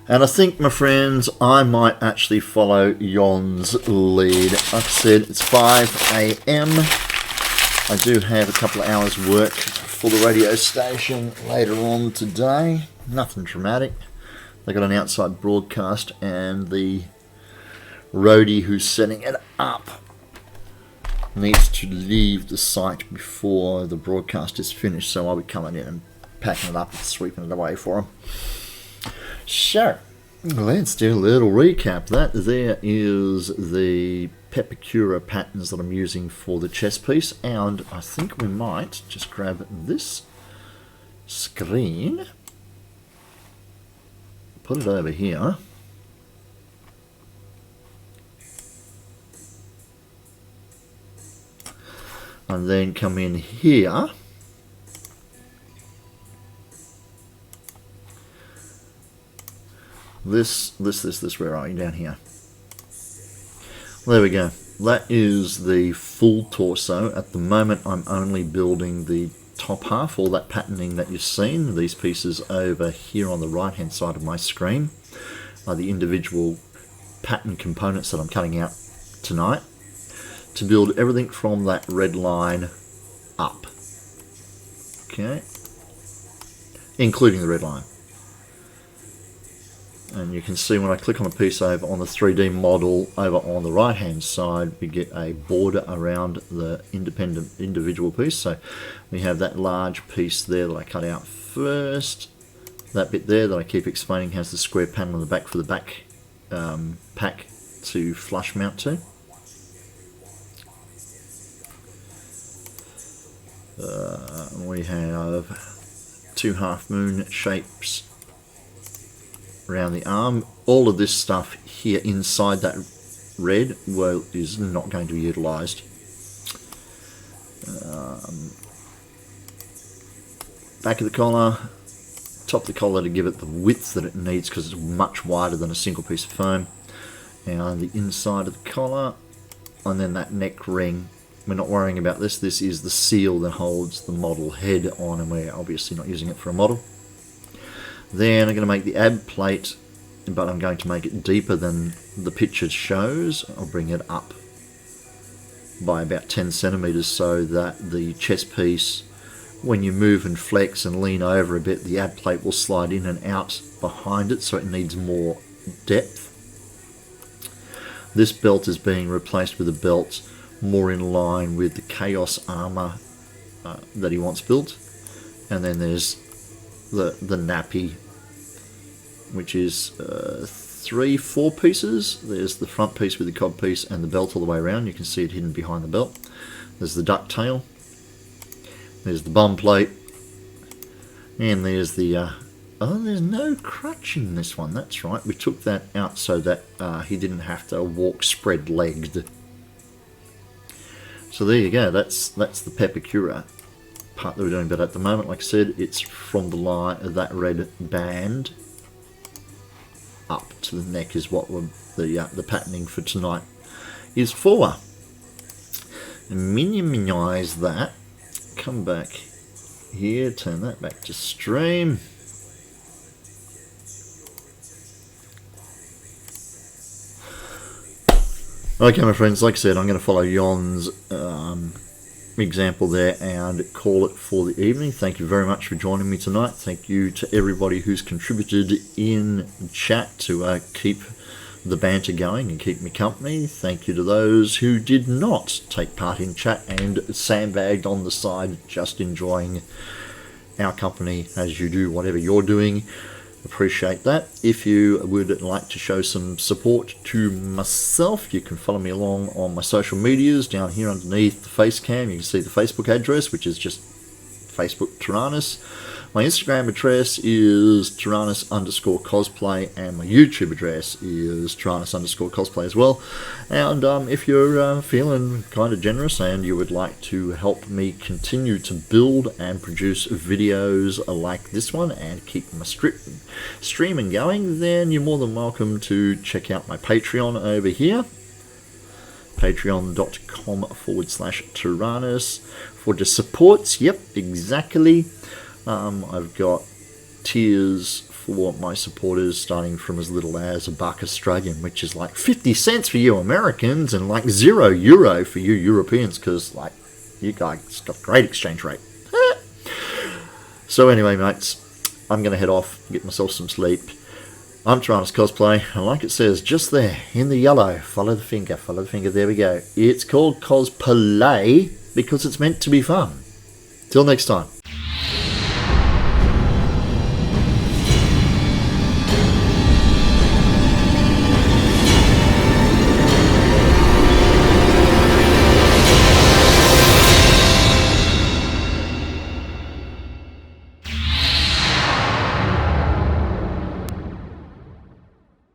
And I think, my friends, I might actually follow Yon's lead. Like I said, it's 5 AM. I do have a couple of hours work for the radio station later on today. Nothing dramatic. They got an outside broadcast, and the roadie who's setting it up needs to leave the site before the broadcast is finished, so I'll be coming in and packing it up and sweeping it away for him. So, let's do a little recap. That there is the Pepakura patterns that I'm using for the chest piece, and I think we might just grab this screen, put it over here, and then come in here. This, where are you? Down here. There we go. That is the full torso. At the moment I'm only building the top half, all that patterning that you've seen. These pieces over here on the right hand side of my screen are the individual pattern components that I'm cutting out tonight to build everything from that red line up. Okay. Including the red line. And you can see when I click on a piece over on the 3D model over on the right hand side, we get a border around the individual piece. So we have that large piece there that I cut out first. That bit there that I keep explaining has the square panel on the back for the back pack to flush mount to. We have two half moon shapes around the arm. All of this stuff here inside that red, well, is not going to be utilised. Back of the collar, top of the collar to give it the width that it needs because it's much wider than a single piece of foam. And the inside of the collar, and then that neck ring. We're not worrying about this. This is the seal that holds the model head on, and we're obviously not using it for a model. Then I'm going to make the ab plate, but I'm going to make it deeper than the picture shows. I'll bring it up by about 10 centimeters so that the chest piece, when you move and flex and lean over a bit, the ab plate will slide in and out behind it, so it needs more depth. This belt is being replaced with a belt more in line with the Chaos armor that he wants built. And then there's the nappy, which is 4 pieces. There's the front piece with the cob piece and the belt all the way around. You can see it hidden behind the belt. There's the duck tail. There's the bum plate. And there's the... oh, there's no crutch in this one. That's right. We took that out so that he didn't have to walk spread-legged. So there you go. That's the Pepakura part that we're doing, but at the moment, like I said, it's from the line of that red band up to the neck is what the patterning for tonight is for. Minimize that, come back here, turn that back to stream. Okay, my friends, like I said, I'm going to follow Jon's example there and call it for the evening. Thank you very much for joining me tonight. Thank you to everybody who's contributed in chat to keep the banter going and keep me company. Thank you to those who did not take part in chat and sandbagged on the side, just enjoying our company as you do whatever you're doing. Appreciate that. If you would like to show some support to myself, you can follow me along on my social medias down here underneath the face cam. You can see the Facebook address, which is just Facebook Terranous. My Instagram address is Terranous_cosplay, and my YouTube address is Terranous_cosplay as well. And if you're feeling kind of generous and you would like to help me continue to build and produce videos like this one and keep my streaming going, then you're more than welcome to check out my Patreon over here. Patreon.com/Terranous for the supports. Yep, exactly. I've got tiers for my supporters starting from as little as $1 Australian, which is like 50 cents for you Americans and like €0 for you Europeans, because like you guys got a great exchange rate. So anyway, mates, I'm going to head off, get myself some sleep. I'm Terranous Cosplay, and like it says just there in the yellow, follow the finger, there we go. It's called Cosplay because it's meant to be fun. Till next time.